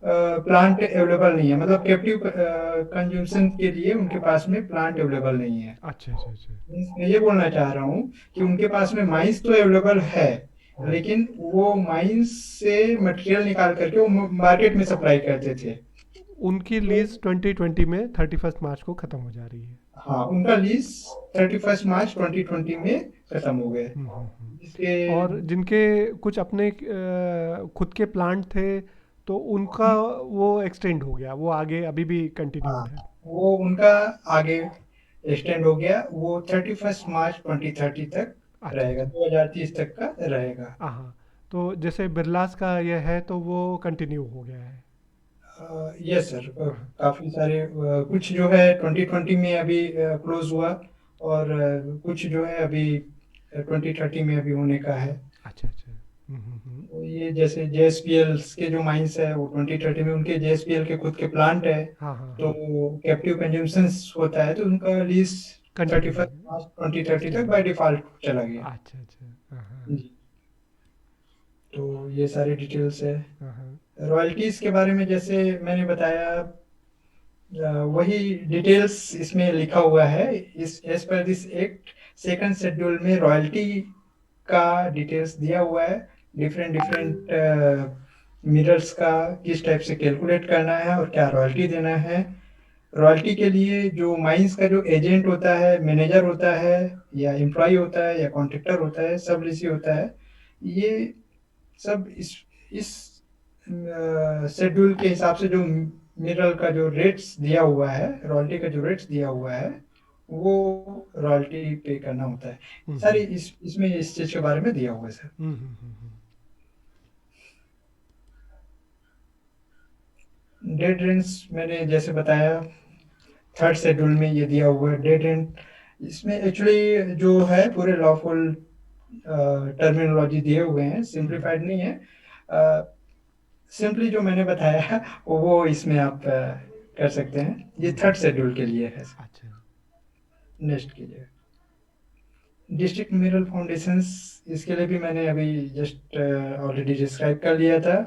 प्लांट अवेलेबल नहीं है, मतलब कैप्टिव कंजम्पशन के लिए उनके पास में प्लांट अवेलेबल नहीं है। अच्छा अच्छा अच्छा। मैं ये बोलना चाह रहा हूँ कि उनके पास में माइंस तो अवेलेबल है, लेकिन वो माइंस से मटेरियल निकाल करके वो मार्केट में सप्लाई करते थे। उनकी तो लीज 2020 में 31 मार्च को ख़त्म हो जा रही है। हाँ, उनका लीज 31 मार्च 2020 में खत्म हो गए। जिसके और जिनके कुछ अपने खुद के प्लांट थे, तो उनका वो एक्सटेंड हो गया, वो आगे अभी भी हाँ, कंटिन्यूड है। वो उनका आगे एक्सटेंड हो गया, वो 31 मार्च 2030 तक अच्छा रहेगा, अच्छा। 2030 तक का रहेगा। हाँ, तो जैसे बिरलास का ये है तो वो कंटिन्यू हो गया है। यस सर, हाँ। काफ़ी सारे कुछ जो है 2020 में अभी क्लोज हुआ, और कुछ जो है अभी 2030 में अभी होने का है। अच्छा अच्छा। तो ये जैसे जेएसपीएल के जो माइंस है वो 2030 में उनके जेएसपीएल के खुद के प्लांट है। हाँ हाँ तो हाँ। कैप्टिव कंजम्पशन होता है तो उनका लीज कंटिन्यू 31 मार्च 2030 तक एक्सटेंड बाय हो डिफॉल्ट चला गया। गया। अच्छा अच्छा। हाँ हाँ जी, तो ये सारी डिटेल्स है। हाँ हाँ। रॉयल्टीज के बारे में जैसे मैंने बताया, वही डिटेल्स इसमें लिखा हुआ है। इस as per this act second schedule में रॉयल्टी का डिटेल्स दिया हुआ है। डिफरेंट डिफरेंट मिरर्स का किस टाइप से कैलकुलेट करना है और क्या रॉयल्टी देना है। रॉयल्टी के लिए जो माइंस का जो एजेंट होता है, मैनेजर होता है, या एम्प्लॉय होता है, या कॉन्ट्रैक्टर होता है, सब लिसी होता है, ये सब इस शेड्यूल के हिसाब से जो मिनरल का जो रेट्स दिया हुआ है, रॉयल्टी का जो रेट्स दिया हुआ है, वो रॉयल्टी पे करना होता है। सर इस इसमें इस चीज के बारे में दिया हुआ है सर। डेड रेंट्स मैंने जैसे बताया, थर्ड शेड्यूल में ये दिया हुआ है डेड रेंट। इसमें एक्चुअली जो है पूरे लॉफुल टर्मिनोलॉजी दिए हुए हैं, सिंप्लीफाइड नहीं है। सिंपली जो मैंने बताया वो इसमें आप कर सकते हैं। ये थर्ड शेड्यूल के लिए है। अच्छा। नेक्स्ट कीजिए। डिस्ट्रिक्ट मिनरल फाउंडेशंस, इसके लिए भी मैंने अभी जस्ट ऑलरेडी डिस्क्राइब कर लिया था।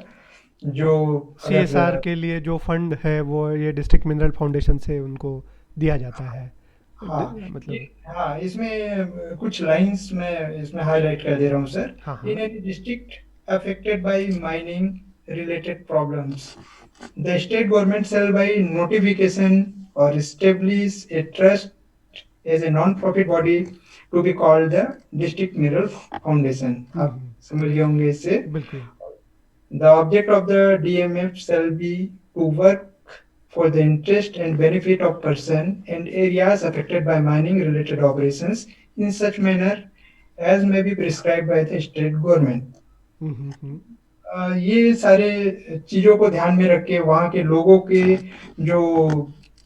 जो अगर सीएसआर के लिए जो फंड है वो ये डिस्ट्रिक्ट मिनरल फाउंडेशन से उनको दिया जाता है। हाँ ये मतलब। हाँ, इसमें कुछ लाइंस मैं इसमें हाईलाइट कर दे रहा हूँ सर। हाँ इन हाँ। Any district affected by mining related problems, the state government shall by notification or establish a trust as a non-profit body to be called the District Mineral Foundation। आप समझ गए होंगे इससे। बिल्कुल। The object of the DMF shall be to work for the interest and benefit of person and areas affected by mining related operations in such manner as may be prescribed by the state government। हम्म। ये सारे चीज़ों को ध्यान में रख के वहाँ के लोगों के जो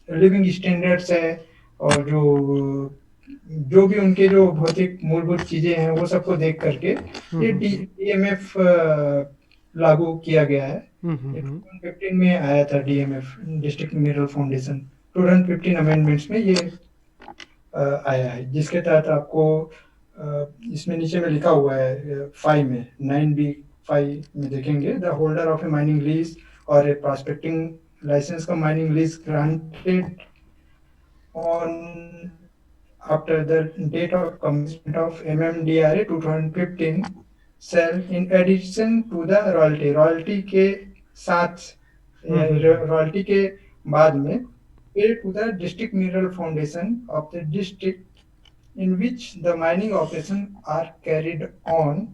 लिविंग स्टैंडर्ड्स है, और जो जो भी उनके जो भौतिक मूलभूत चीज़ें हैं वो सबको देख करके ये डीएमएफ लागू किया गया है। ये 2015 में आया था DMF, district mineral foundation. 2015 amendments में ये आया है, जिसके तहत आपको इसमें नीचे में लिखा हुआ है 5 में 9B5 में देखेंगे, the holder of a mining lease और ए प्रॉस्पेक्टिंग लाइसेंस का mining lease granted on after the date of commencement of MMDRA 2015 shall in addition to the royalty के साथ रॉयल्टी के बाद में pay to the district mineral foundation of the district in which the mining operations are carried on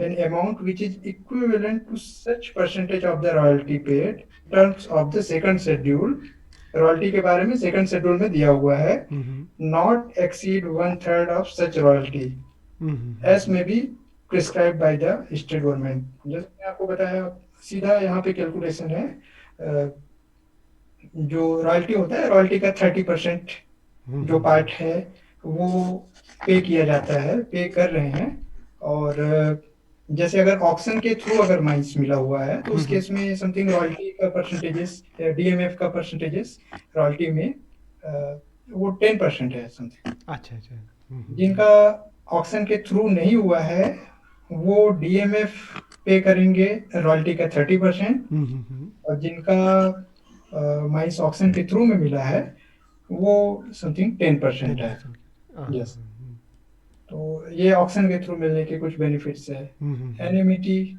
an amount which is equivalent to such percentage of the royalty paid in terms of the second schedule. Royalty के बारे में second schedule में दिया हुआ है, not exceed 1/3 of such royalty as may be prescribed by the state government. जैसे मैंने आपको बताया, सीधा यहाँ पे कैलकुलेशन है, जो रॉयल्टी होता है, रॉयल्टी का 30% जो पार्ट है वो पे किया जाता है, पे कर रहे हैं। और जैसे अगर ऑक्शन के थ्रू अगर माइंस मिला हुआ है तो उस केस में समथिंग रॉयल्टी का परसेंटेजेस, डीएमएफ का परसेंटेजेस रॉयल्टी में वो 10% है समथिंग। अच्छा अच्छा। जिनका ऑक्शन के थ्रू नहीं हुआ है वो डीएमएफ पे करेंगे रॉयल्टी का 30%, और जिनका माइंस ऑक्शन के थ्रू में मिला है वो समथिंग 10% है। यस, तो ये ऑक्शन के थ्रू मिलने के कुछ बेनिफिट्स है। NMET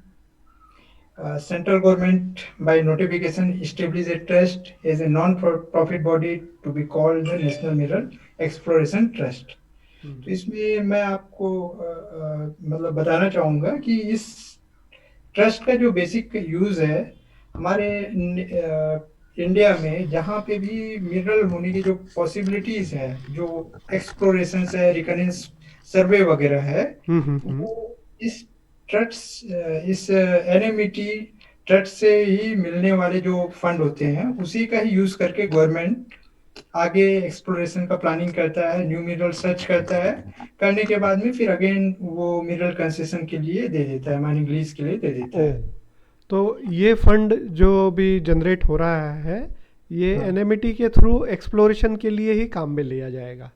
central government by notification establish a trust as a non profit body to be called the national mineral exploration trust. तो इसमें मैं आपको मतलब बताना चाहूँगा कि इस ट्रस्ट का जो बेसिक यूज है हमारे इंडिया में जहाँ पे भी मिनरल होने की जो पॉसिबिलिटीज है, जो एक्सप्लोरेशन है, रिकनेंस सर्वे वगैरह है, वो इस ट्रस्ट, इस एनएमईटी ट्रस्ट से ही मिलने वाले जो फंड होते हैं उसी का ही यूज करके गवर्नमेंट आगे एक्सप्लोरेशन का प्लानिंग करता है, न्यू मिनरल सर्च करता है, करने के बाद में फिर अगेन वो मिनरल कंसेशन के लिए दे देता है, माइनिंग लीज के लिए दे देता है। तो ये फंड जो भी जनरेट हो रहा है ये एनएमईटी के थ्रू एक्सप्लोरेशन के लिए ही काम में लिया जाएगा,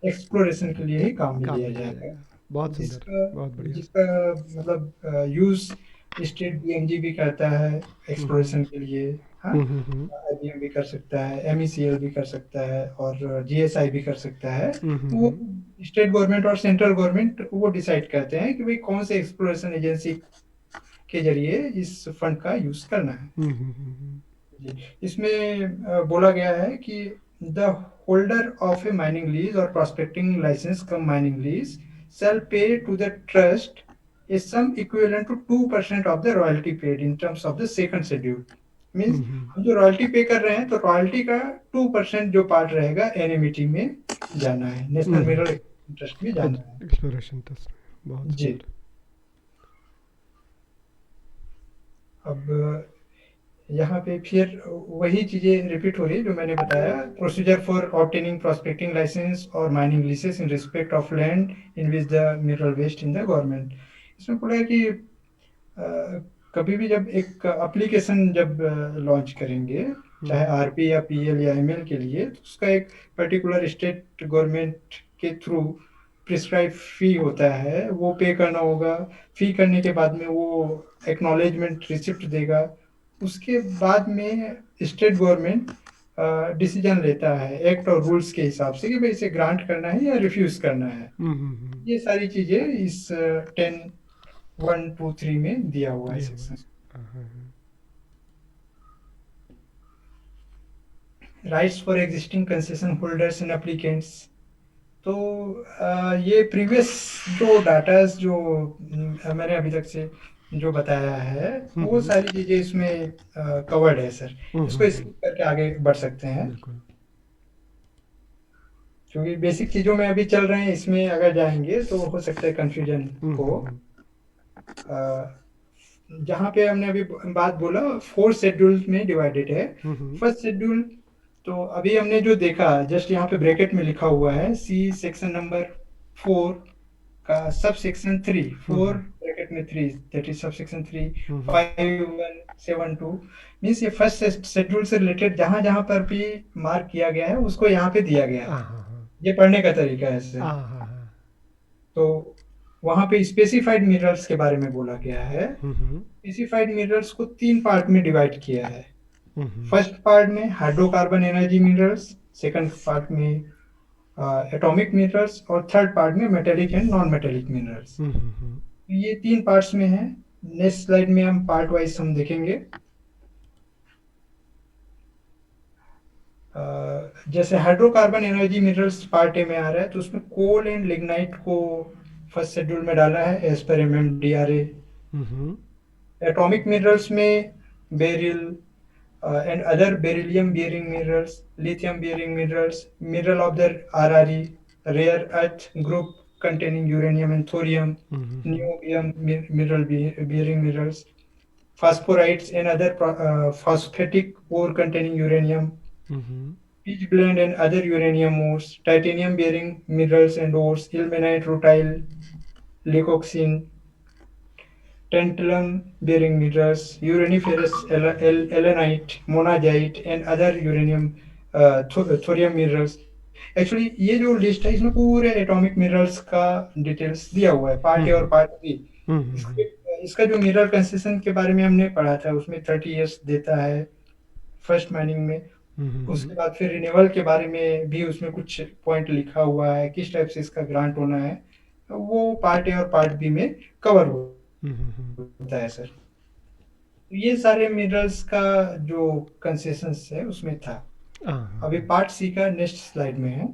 एक्सप्लोरेशन के लिए ही काम में लिया जाएगा। बहुत सुंदर, बहुत बढ़िया। जिसका मतलब यूज स्टेट बीएमजी भी करता है एक्सप्लोरेशन के लिए, हाँ, आईबीएम भी कर सकता है, एमईसीएल भी कर सकता है और जीएसआई भी कर सकता है। वो स्टेट गवर्नमेंट और सेंट्रल गवर्नमेंट वो डिसाइड करते हैं कि भाई कौन से एक्सप्लोरेशन एजेंसी के जरिए इस फंड का यूज करना है। इसमें बोला गया है कि the holder of a mining lease और prospecting license cum mining lease shall pay to the trust a sum equivalent to 2% of the royalty paid in terms of the second schedule. Means हम जो royalty पे कर रहे हैं तो royalty का 2% जो पार्ट रहेगा एनएमईटी में जाना है, नेशनल मिनरल ट्रस्ट में जाना है, एक्सप्लोरेशन ट्रस्ट में। बहुत जी। अब यहाँ पे फिर वही चीजें रिपीट हो रही है जो मैंने बताया, procedure for obtaining prospecting licence और mining leases in respect of land in which the mineral vest in the government. इसमें बोला है कि कभी भी जब एक एप्लीकेशन जब लॉन्च करेंगे, चाहे आरपी या पीएल या एमएल के लिए, तो उसका एक पर्टिकुलर स्टेट गवर्नमेंट के थ्रू प्रिस्क्राइब फी होता है, वो पे करना होगा। फी करने के बाद में वो एक्नॉलेजमेंट रिसिप्ट देगा, उसके बाद में स्टेट गवर्नमेंट डिसीजन लेता है एक्ट और रूल्स के हिसाब से कि भाई इसे ग्रांट करना है या रिफ्यूज करना है। ये सारी चीजें इस 10(1)(2)(3) में दिया हुआ है section. Rights for existing concession holders and applicants. तो ये प्रीवियस जो डाटास जो मैंने अभी तक से जो बताया है वो सारी चीजें इसमें कवर्ड है सर। इसको स्किप करके आगे बढ़ सकते हैं, क्योंकि बेसिक चीजों में अभी चल रहे हैं, इसमें अगर जाएंगे तो हो सकता है कंफ्यूजन हो। जहाँ पे हमने अभी बात बोला 4 शेड्यूल में डिवाइडेड है। फर्स्ट शेड्यूल तो अभी हमने जो देखा, जस्ट यहाँ पे ब्रैकेट में लिखा हुआ है सी सेक्शन नंबर 4 का सब सेक्शन 3, 4 ब्रैकेट में 3, that is sub section 3 5172 means ये फर्स्ट शेड्यूल से रिलेटेड जहां जहां पर भी मार्क किया गया है उसको यहाँ पे दिया गया है। ये पढ़ने का तरीका है सर। हाँ हाँ हाँ। तो वहाँ पे स्पेसिफाइड मिनरल्स के बारे में बोला गया है। हम्म स्पेसिफाइड मिनरल्स को 3 पार्ट में डिवाइड किया है। हम्म फर्स्ट पार्ट में hydrocarbon energy minerals, second part में एटॉमिक मिनरल्स और थर्ड पार्ट में metallic and non metallic minerals. हम्म। ये 3 पार्ट्स में है। नेक्स्ट स्लाइड में हम पार्ट वाइज हम देखेंगे। जैसे hydrocarbon energy minerals part A में आ रहा है, तो उसमें कोल एंड लिग्नाइट को फर्स्ट शेड्यूल में डाला है एज पर MMDRA। हम्म एटॉमिक मिनरल्स में beryl and other beryllium bearing minerals, lithium bearing minerals, mineral of the RRE, rare earth group containing uranium and thorium, hmm niobium mineral bearing minerals, phosphorites and other phosphatic ore containing uranium, hmm pitch blende and other uranium ores, titanium bearing minerals and ores, ilmenite, rutile, leucoxene, tantalum bearing minerals, uraniferous ellenite, monazite and other uranium thorium minerals. Actually ये जो list है इसमें पूरे atomic minerals का details दिया हुआ है, part A और हम्म पार्ट बी। हम्म इसके इसका जो मिनरल कंसेशन के बारे में हमने पढ़ा था, उसमें 30 years देता है फर्स्ट माइनिंग में। उसके बाद फिर रिन्यूअल के बारे में भी उसमें कुछ पॉइंट लिखा हुआ है, किस टाइप से इसका ग्रांट होना है, वो पार्ट ए और पार्ट बी में कवर हम्म। होता है सर। ये सारे मिनरल्स का जो कंसेशंस है उसमें था। अभी हाँ। पार्ट सी का नेक्स्ट स्लाइड में है।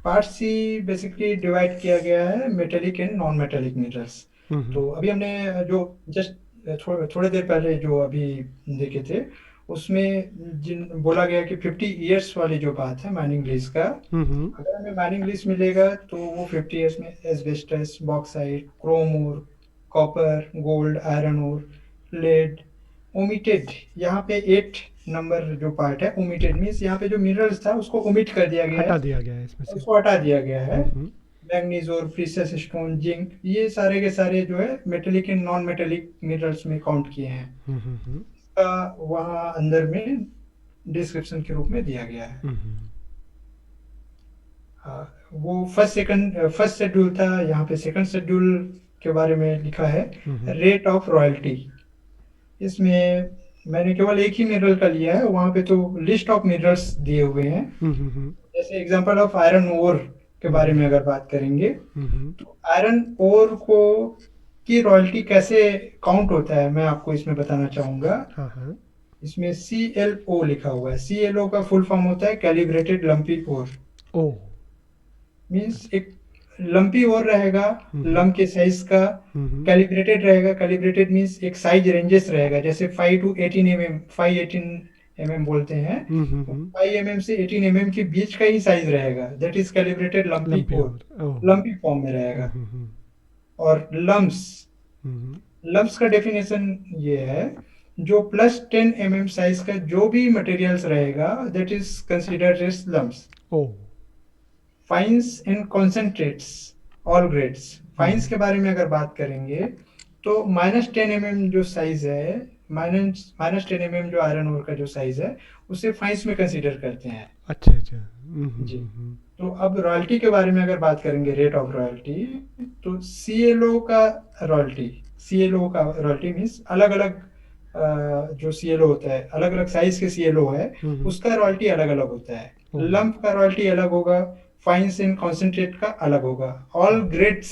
पार्ट सी बेसिकली डिवाइड किया गया है metallic and non metallic minerals. हम्म तो अभी हमने जो जस्ट थोड़े देर पहले जो अभी देखे थे, उसमें जिन बोला गया कि 50 years वाली जो बात है माइनिंग लीज का, हम्म अगर हमें माइनिंग लीज मिलेगा तो वो 50 years में asbestos, bauxite, chrome ore, copper, gold, iron ore, lead, omitted. यहाँ पे 8 नंबर जो पार्ट है ओमिटेड मीन्स यहाँ पे जो मिनरल्स था उसको ओमिट कर दिया गया हटा है, दिया गया है इसमें से। उसको हटा दिया गया है। हम्म मैग्नीज और प्रीशियस स्टोन, जिंक, ये सारे के सारे जो है metallic and non metallic minerals में काउंट किए हैं। हम्म इसका वहाँ अंदर में डिस्क्रिप्शन के रूप में दिया गया है। हम्म वो फर्स्ट शेड्यूल था, यहाँ पे सेकंड शेड्यूल के बारे में लिखा है। हम्म रेट ऑफ रॉयल्टी, इसमें मैंने केवल एक ही मिनरल का लिया है, वहाँ पे तो लिस्ट ऑफ मिनरल्स दिए हुए हैं। हम्म जैसे एग्जांपल ऑफ आयरन ओर के बारे में अगर बात करेंगे, हम्म। तो आयरन ओर को की रॉयल्टी कैसे काउंट होता है मैं आपको इसमें बताना चाहूंगा। हाँ हाँ। इसमें CLO लिखा हुआ है। CLO का फुल फॉर्म होता है कैलिब्रेटेड लंपी ओर। ओ। मीन्स एक लंपी ओर रहेगा, हम्म लंप के साइज का। हम्म कैलिब्रेटेड रहेगा, कैलिब्रेटेड मीन्स एक साइज रेंजेस रहेगा, जैसे 5 to 18 mm, 5-18 mm बोलते हैं। हम्म। 5 mm से 18 mm के बीच का ही साइज रहेगा, that is calibrated lumpy lumpy ore. और ओ। लंपी फॉर्म में रहेगा। हम्म और लम्प्स, हम्म लम्प्स का डेफिनेशन ये है, जो +10 mm साइज का जो भी मटेरियल्स रहेगा that is considered as lumps. ओ। Fines and concentrates, all grades. Fines के बारे में अगर बात करेंगे तो -10 mm जो साइज है, -10 mm जो आयरन ओर का जो साइज है, उसे फाइंस में कंसीडर करते हैं। अच्छा अच्छा। जी। तो अब रॉयल्टी के बारे में अगर बात करेंगे, रेट ऑफ रॉयल्टी, तो सीएलओ का रॉयल्टी मीन्स अलग अलग जो सीएलओ होता है, अलग अलग साइज के सीएलओ है, उसका रॉयल्टी अलग अलग होता है। लंप का रॉयल्टी अलग होगा, फाइंस एंड कॉन्सेंट्रेट का अलग होगा। ऑल ग्रेड्स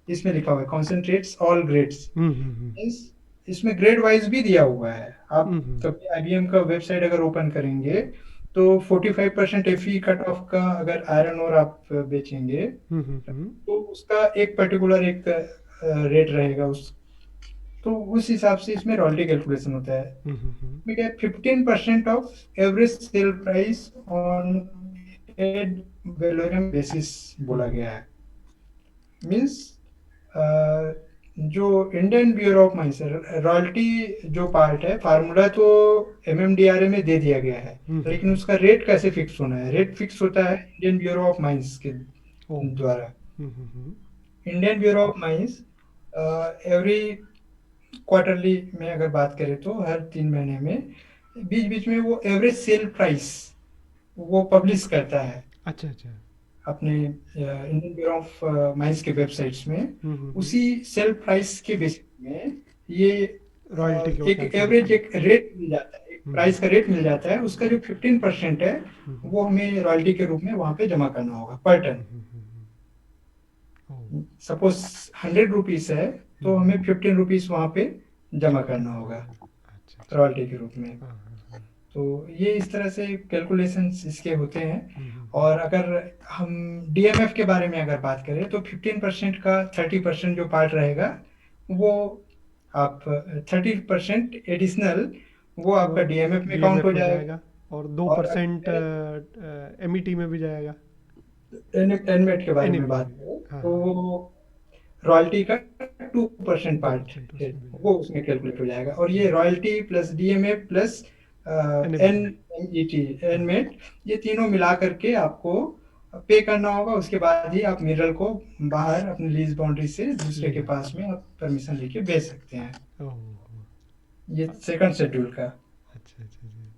इसमें लिखा हुआ है, कॉन्सेंट्रेट्स ऑल ग्रेड्स मीन्स इसमें ग्रेड वाइज भी दिया हुआ है। आप कभी IBM का वेबसाइट अगर ओपन करेंगे तो 45% FE कट ऑफ का अगर आयरन और आप बेचेंगे, तो उसका एक पर्टिकुलर एक रेट रहेगा उस, तो उस हिसाब से इसमें रॉयल्टी कैलकुलेशन होता है। में क्या 15% of average sale price on ad valorem basis बोला गया है। मीन्स जो Indian Bureau of Mines, royalty जो पार्ट है, फार्मूला तो MMDRA में दे दिया गया है, लेकिन उसका रेट कैसे फिक्स होना है, रेट फिक्स होता है इंडियन ब्यूरो ऑफ माइंस के द्वारा। Indian Bureau of mines every quarterly में अगर बात करें तो हर 3 महीने में बीच बीच में वो एवरेज सेल प्राइस वो पब्लिश करता है अच्छा अच्छा। अपने इंडियन ब्यूरो ऑफ माइंस के वेबसाइट्स में। हम्म। उसी सेल प्राइस के बेसिस में ये रॉयल्टी को एक एवरेज कैलकुलेशन। एक रेट मिल जाता है, एक हम्म प्राइस का रेट मिल जाता है। उसका जो 15% है हम्म वो हमें रॉयल्टी के रूप में वहां पे जमा करना होगा पर टन। ओह, सपोज 100 रुपीज है तो हम्म, हमें 15 रुपीज वहां पे जमा जमा करना करना होगा होगा। अच्छा अच्छा। रॉयल्टी के रूप में। हाँ हाँ हाँ। तो ये इस तरह से कैलकुलेशंस इसके होते हैं। हम्म। और अगर हम डीएमएफ के बारे में अगर बात करें तो 15% का 30% जो पार्ट रहेगा वो आप 30% एडिशनल वो वो आपका डीएमएफ में काउंट हो डीएमएफ में जाएगा। जाएगा, और 2% और एमईटी में भी जाएगा। एनमेट के बारे में एनएमई बात में। करें हाँ तो हाँ। वो रॉयल्टी का 2% दो पार्ट परसेंट है, उसमें भी वो जाएगा। उसमें कैलकुलेट हो जाएगा। और ये royalty plus DMA plus N NMET. MET हाँ। एनमेट, ये तीनों मिला करके आपको पे करना होगा। उसके बाद ही आप मिरर को बाहर अपनी लीज बाउंड्री से दूसरे ले के जा पास में सकते आप परमिशन लेके बेच सकते हैं। हैं। ओह। ये सेकंड शेड्यूल का। अच्छा अच्छा जी।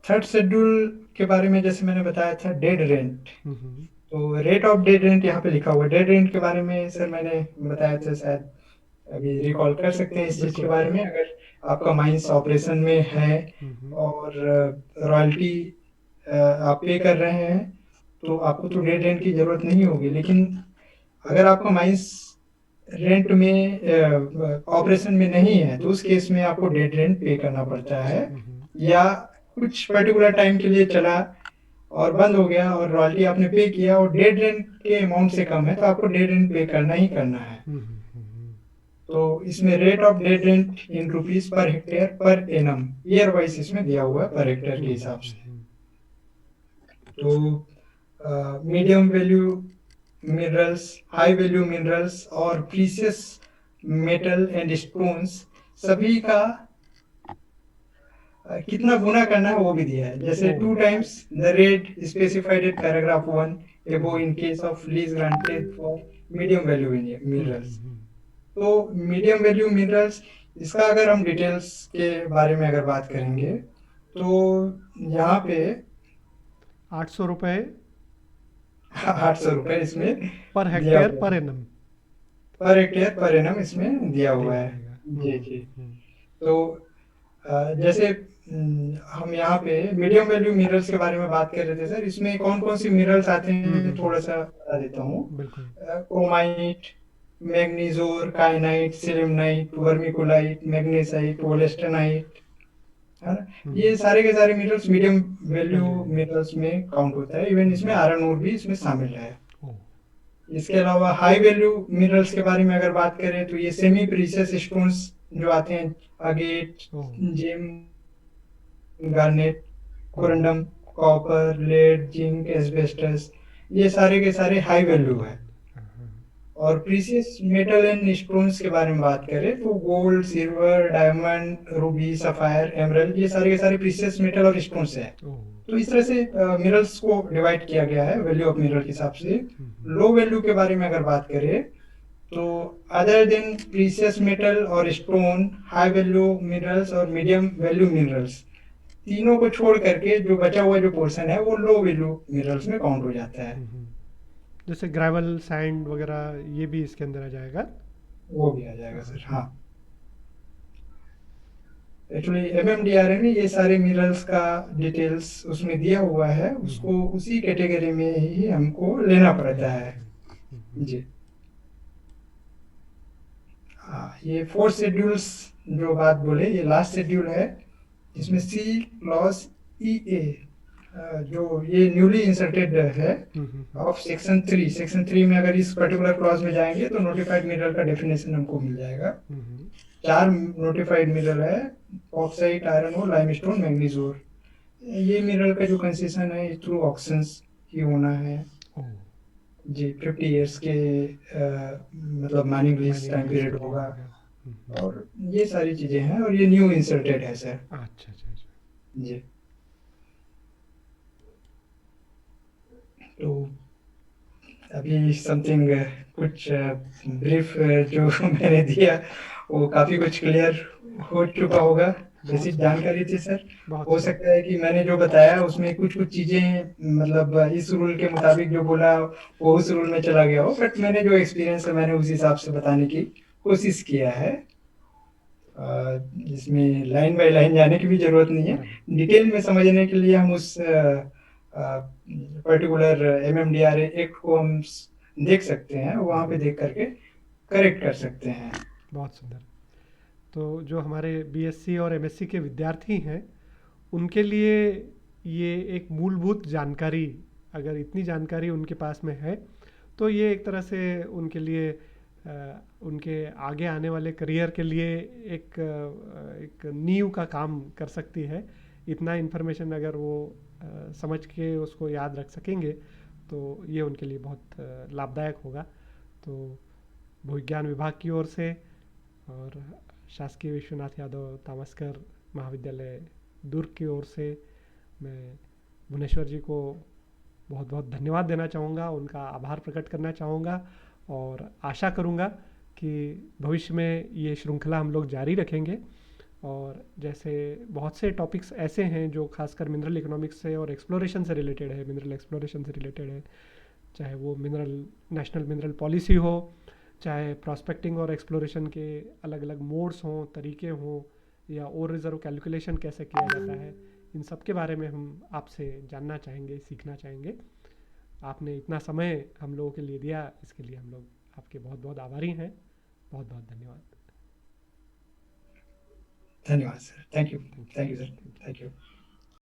थर्ड शेड्यूल के बारे में जैसे मैंने बताया था, डेड रेंट। हम्म। तो रेट ऑफ डेड रेंट यहाँ पे लिखा हुआ है। डेड रेंट के बारे में सर मैंने बताया था, शायद अभी रिकॉल कर सकते हैं इस चीज के बिल्कुल। बारे में। अगर आपका माइंस ऑपरेशन में है हम्म। और रॉयल्टी आप पे कर रहे हैं तो आपको तो डेड रेंट की जरूरत नहीं होगी। लेकिन अगर आपका माइंस रेंट में ऑपरेशन में नहीं है तो उस केस में आपको डेड रेंट पे करना पड़ता है। हम्म। या कुछ पर्टिकुलर टाइम के लिए चला और बंद हो गया और रॉयल्टी आपने पे किया और डेड रेंट के अमाउंट से कम है तो आपको डेड रेंट पे करना ही करना है। हम्म। तो इसमें rate of dead rent in rupees per hectare per annum year wise इसमें दिया हुआ है पर हेक्टेयर के हिसाब से। हम्म। तो medium value minerals, high value minerals और प्रीशियस मेटल एंड स्टोन्स सभी का कितना गुना करना है वो भी दिया है। जैसे ओह। 2 times the rate specified at paragraph 1 above in case of lease granted for medium value minerals. हम्म। तो मीडियम वैल्यू मिनरल्स, इसका अगर हम डिटेल्स के बारे में अगर बात करेंगे तो यहाँ पे 800 रुपये 800 रुपये इसमें पर दिया हेक्टेयर हुआ पर है। एनम पर हेक्टेयर पर एनम इसमें दिया हुआ दिया है। जाएगा। जी जी। तो जैसे हम यहाँ पे मीडियम वैल्यू मिनरल्स के बारे में बात कर रहे थे सर। इसमें कौन कौन सी मिनरल्स आते हैं थोड़ा सा बता देता हूँ। बिल्कुल। क्रोमाइट, मैग्नीजोर, काइनाइट, सिलिमनाइट, वर्मिकुलाइट, मैग्नेसाइट, वोलेस्टेनाइट, है ना। ये सारे के सारे मिनरल्स मीडियम वैल्यू वैल्यू में। मिनरल्स में काउंट होता है। इवन इसमें आयरन ओर भी इसमें शामिल है। ओह। इसके अलावा हाई वैल्यू मिनरल्स के बारे में अगर बात करें तो ये सेमी प्रीशियस स्टोन्स जो आते हैं, अगेट, ओह। जेम, गार्नेट, हम्म। Corundum, copper, lead, zinc, asbestos, ये सारे के सारे हाई वैल्यू है। और प्रीशियस मेटल एंड स्टोन्स के बारे में बात करें तो gold, silver, diamond, Ruby, sapphire, emerald, ये सारे के सारे प्रीशियस मेटल और स्टोन्स है। ओह। तो इस तरह से मिनरल्स को डिवाइड किया गया है वैल्यू ऑफ मिनरल के हिसाब से। लो वैल्यू के बारे में अगर बात करें तो अदर देन प्रीशियस मेटल और स्टोन, हाई वैल्यू मिनरल्स और मीडियम वैल्यू मिनरल्स, तीनों को छोड़ करके जो बचा हुआ जो पोर्शन है वो लो वैल्यू मिनरल्स में काउंट हो जाता है। जैसे ग्रेवल सैंड वगैरह ये भी इसके अंदर आ जाएगा। वो भी आ जाएगा हाँ। सर, हाँ। एक्चुअली एमएमडीआरए में ये सारे मिनरल्स का डिटेल्स उसमें दिया हुआ है, उसको उसी कैटेगरी में ही हमको लेना पड़ता लेना है। पड़ेगा। जी हाँ। ये फोर्थ शेड्यूल्स जो बात बोले ये लास्ट शेड्यूल है। इसमें सी क्लॉज ई ए जो ये न्यूली इंसर्टेड है ऑफ सेक्शन 3। सेक्शन 3 में अगर इस पर्टिकुलर क्लॉज में जाएंगे तो नोटिफाइड मिनरल का डेफिनेशन हमको मिल जाएगा। 4 नोटिफाइड मिनरल है, bauxite, iron ore, limestone, manganese ore. ये मिनरल का जो कंसेशन है थ्रू ऑक्शंस ही होना है। ओह। जी 50 इयर्स के मतलब mining lease mining time lease period के लिए होगा। होगा। और ये सारी चीजें हैं और ये न्यू इंसर्टेड है सर। अच्छा अच्छा अच्छा। जी। तो अभी समथिंग कुछ ब्रीफ जो मैंने दिया वो काफी कुछ क्लियर हो चुका होगा। ऐसी बहुत सुंदर, जानकारी थी सर। बहुत हो सुंदर। सकता है कि मैंने जो बताया उसमें कुछ-कुछ चीज़ें मतलब इस रूल के मुताबिक जो बोला वो उस रूल में चला गया हो, बट मैंने जो एक्सपीरियंस है मैंने उस हिसाब से बताने की कोशिश किया है। इसमें लाइन बाय लाइन जाने की भी ज़रूरत नहीं है। बराबर। डिटेल में समझने के लिए हम उस पर्टिकुलर एमएमडीआरए एक्ट को हम देख सकते हैं, वहाँ पे देख करके करेक्ट कर सकते हैं। बहुत सुंदर। तो जो हमारे बीएससी और एमएससी के विद्यार्थी हैं, उनके लिए ये एक मूलभूत जानकारी, अगर इतनी जानकारी उनके पास में है, तो ये एक तरह से उनके लिए उनके आगे आने वाले करियर के लिए एक नींव का काम कर सकती है। इतना इन्फॉर्मेशन अगर वो समझ के उसको याद रख सकेंगे, तो ये उनके लिए बहुत लाभदायक होगा। तो भूविज्ञान विभाग की ओर से और शासकीय विश्वनाथ यादव तामस्कर महाविद्यालय दुर्ग की ओर से मैं भुवनेश्वर जी को बहुत बहुत धन्यवाद देना चाहूँगा, उनका आभार प्रकट करना चाहूँगा, और आशा करूँगा कि भविष्य में ये श्रृंखला हम लोग जारी रखेंगे। और जैसे बहुत से टॉपिक्स ऐसे हैं जो खासकर मिनरल इकोनॉमिक्स से और एक्सप्लोरेशन से रिलेटेड है, मिनरल एक्सप्लोरेशन से रिलेटेड है, चाहे वो मिनरल नेशनल मिनरल पॉलिसी हो, चाहे प्रॉस्पेक्टिंग और एक्सप्लोरेशन के अलग अलग मोड्स हों, तरीके हों, या और रिजर्व कैलकुलेशन कैसे किया जाता है, इन सब के बारे में हम आपसे जानना चाहेंगे, सीखना चाहेंगे। आपने इतना समय हम लोगों के लिए दिया, इसके लिए हम लोग आपके बहुत बहुत आभारी हैं। बहुत बहुत धन्यवाद। धन्यवाद sir. Thank you. Thank you. Thank you sir. Thank you. Thank you.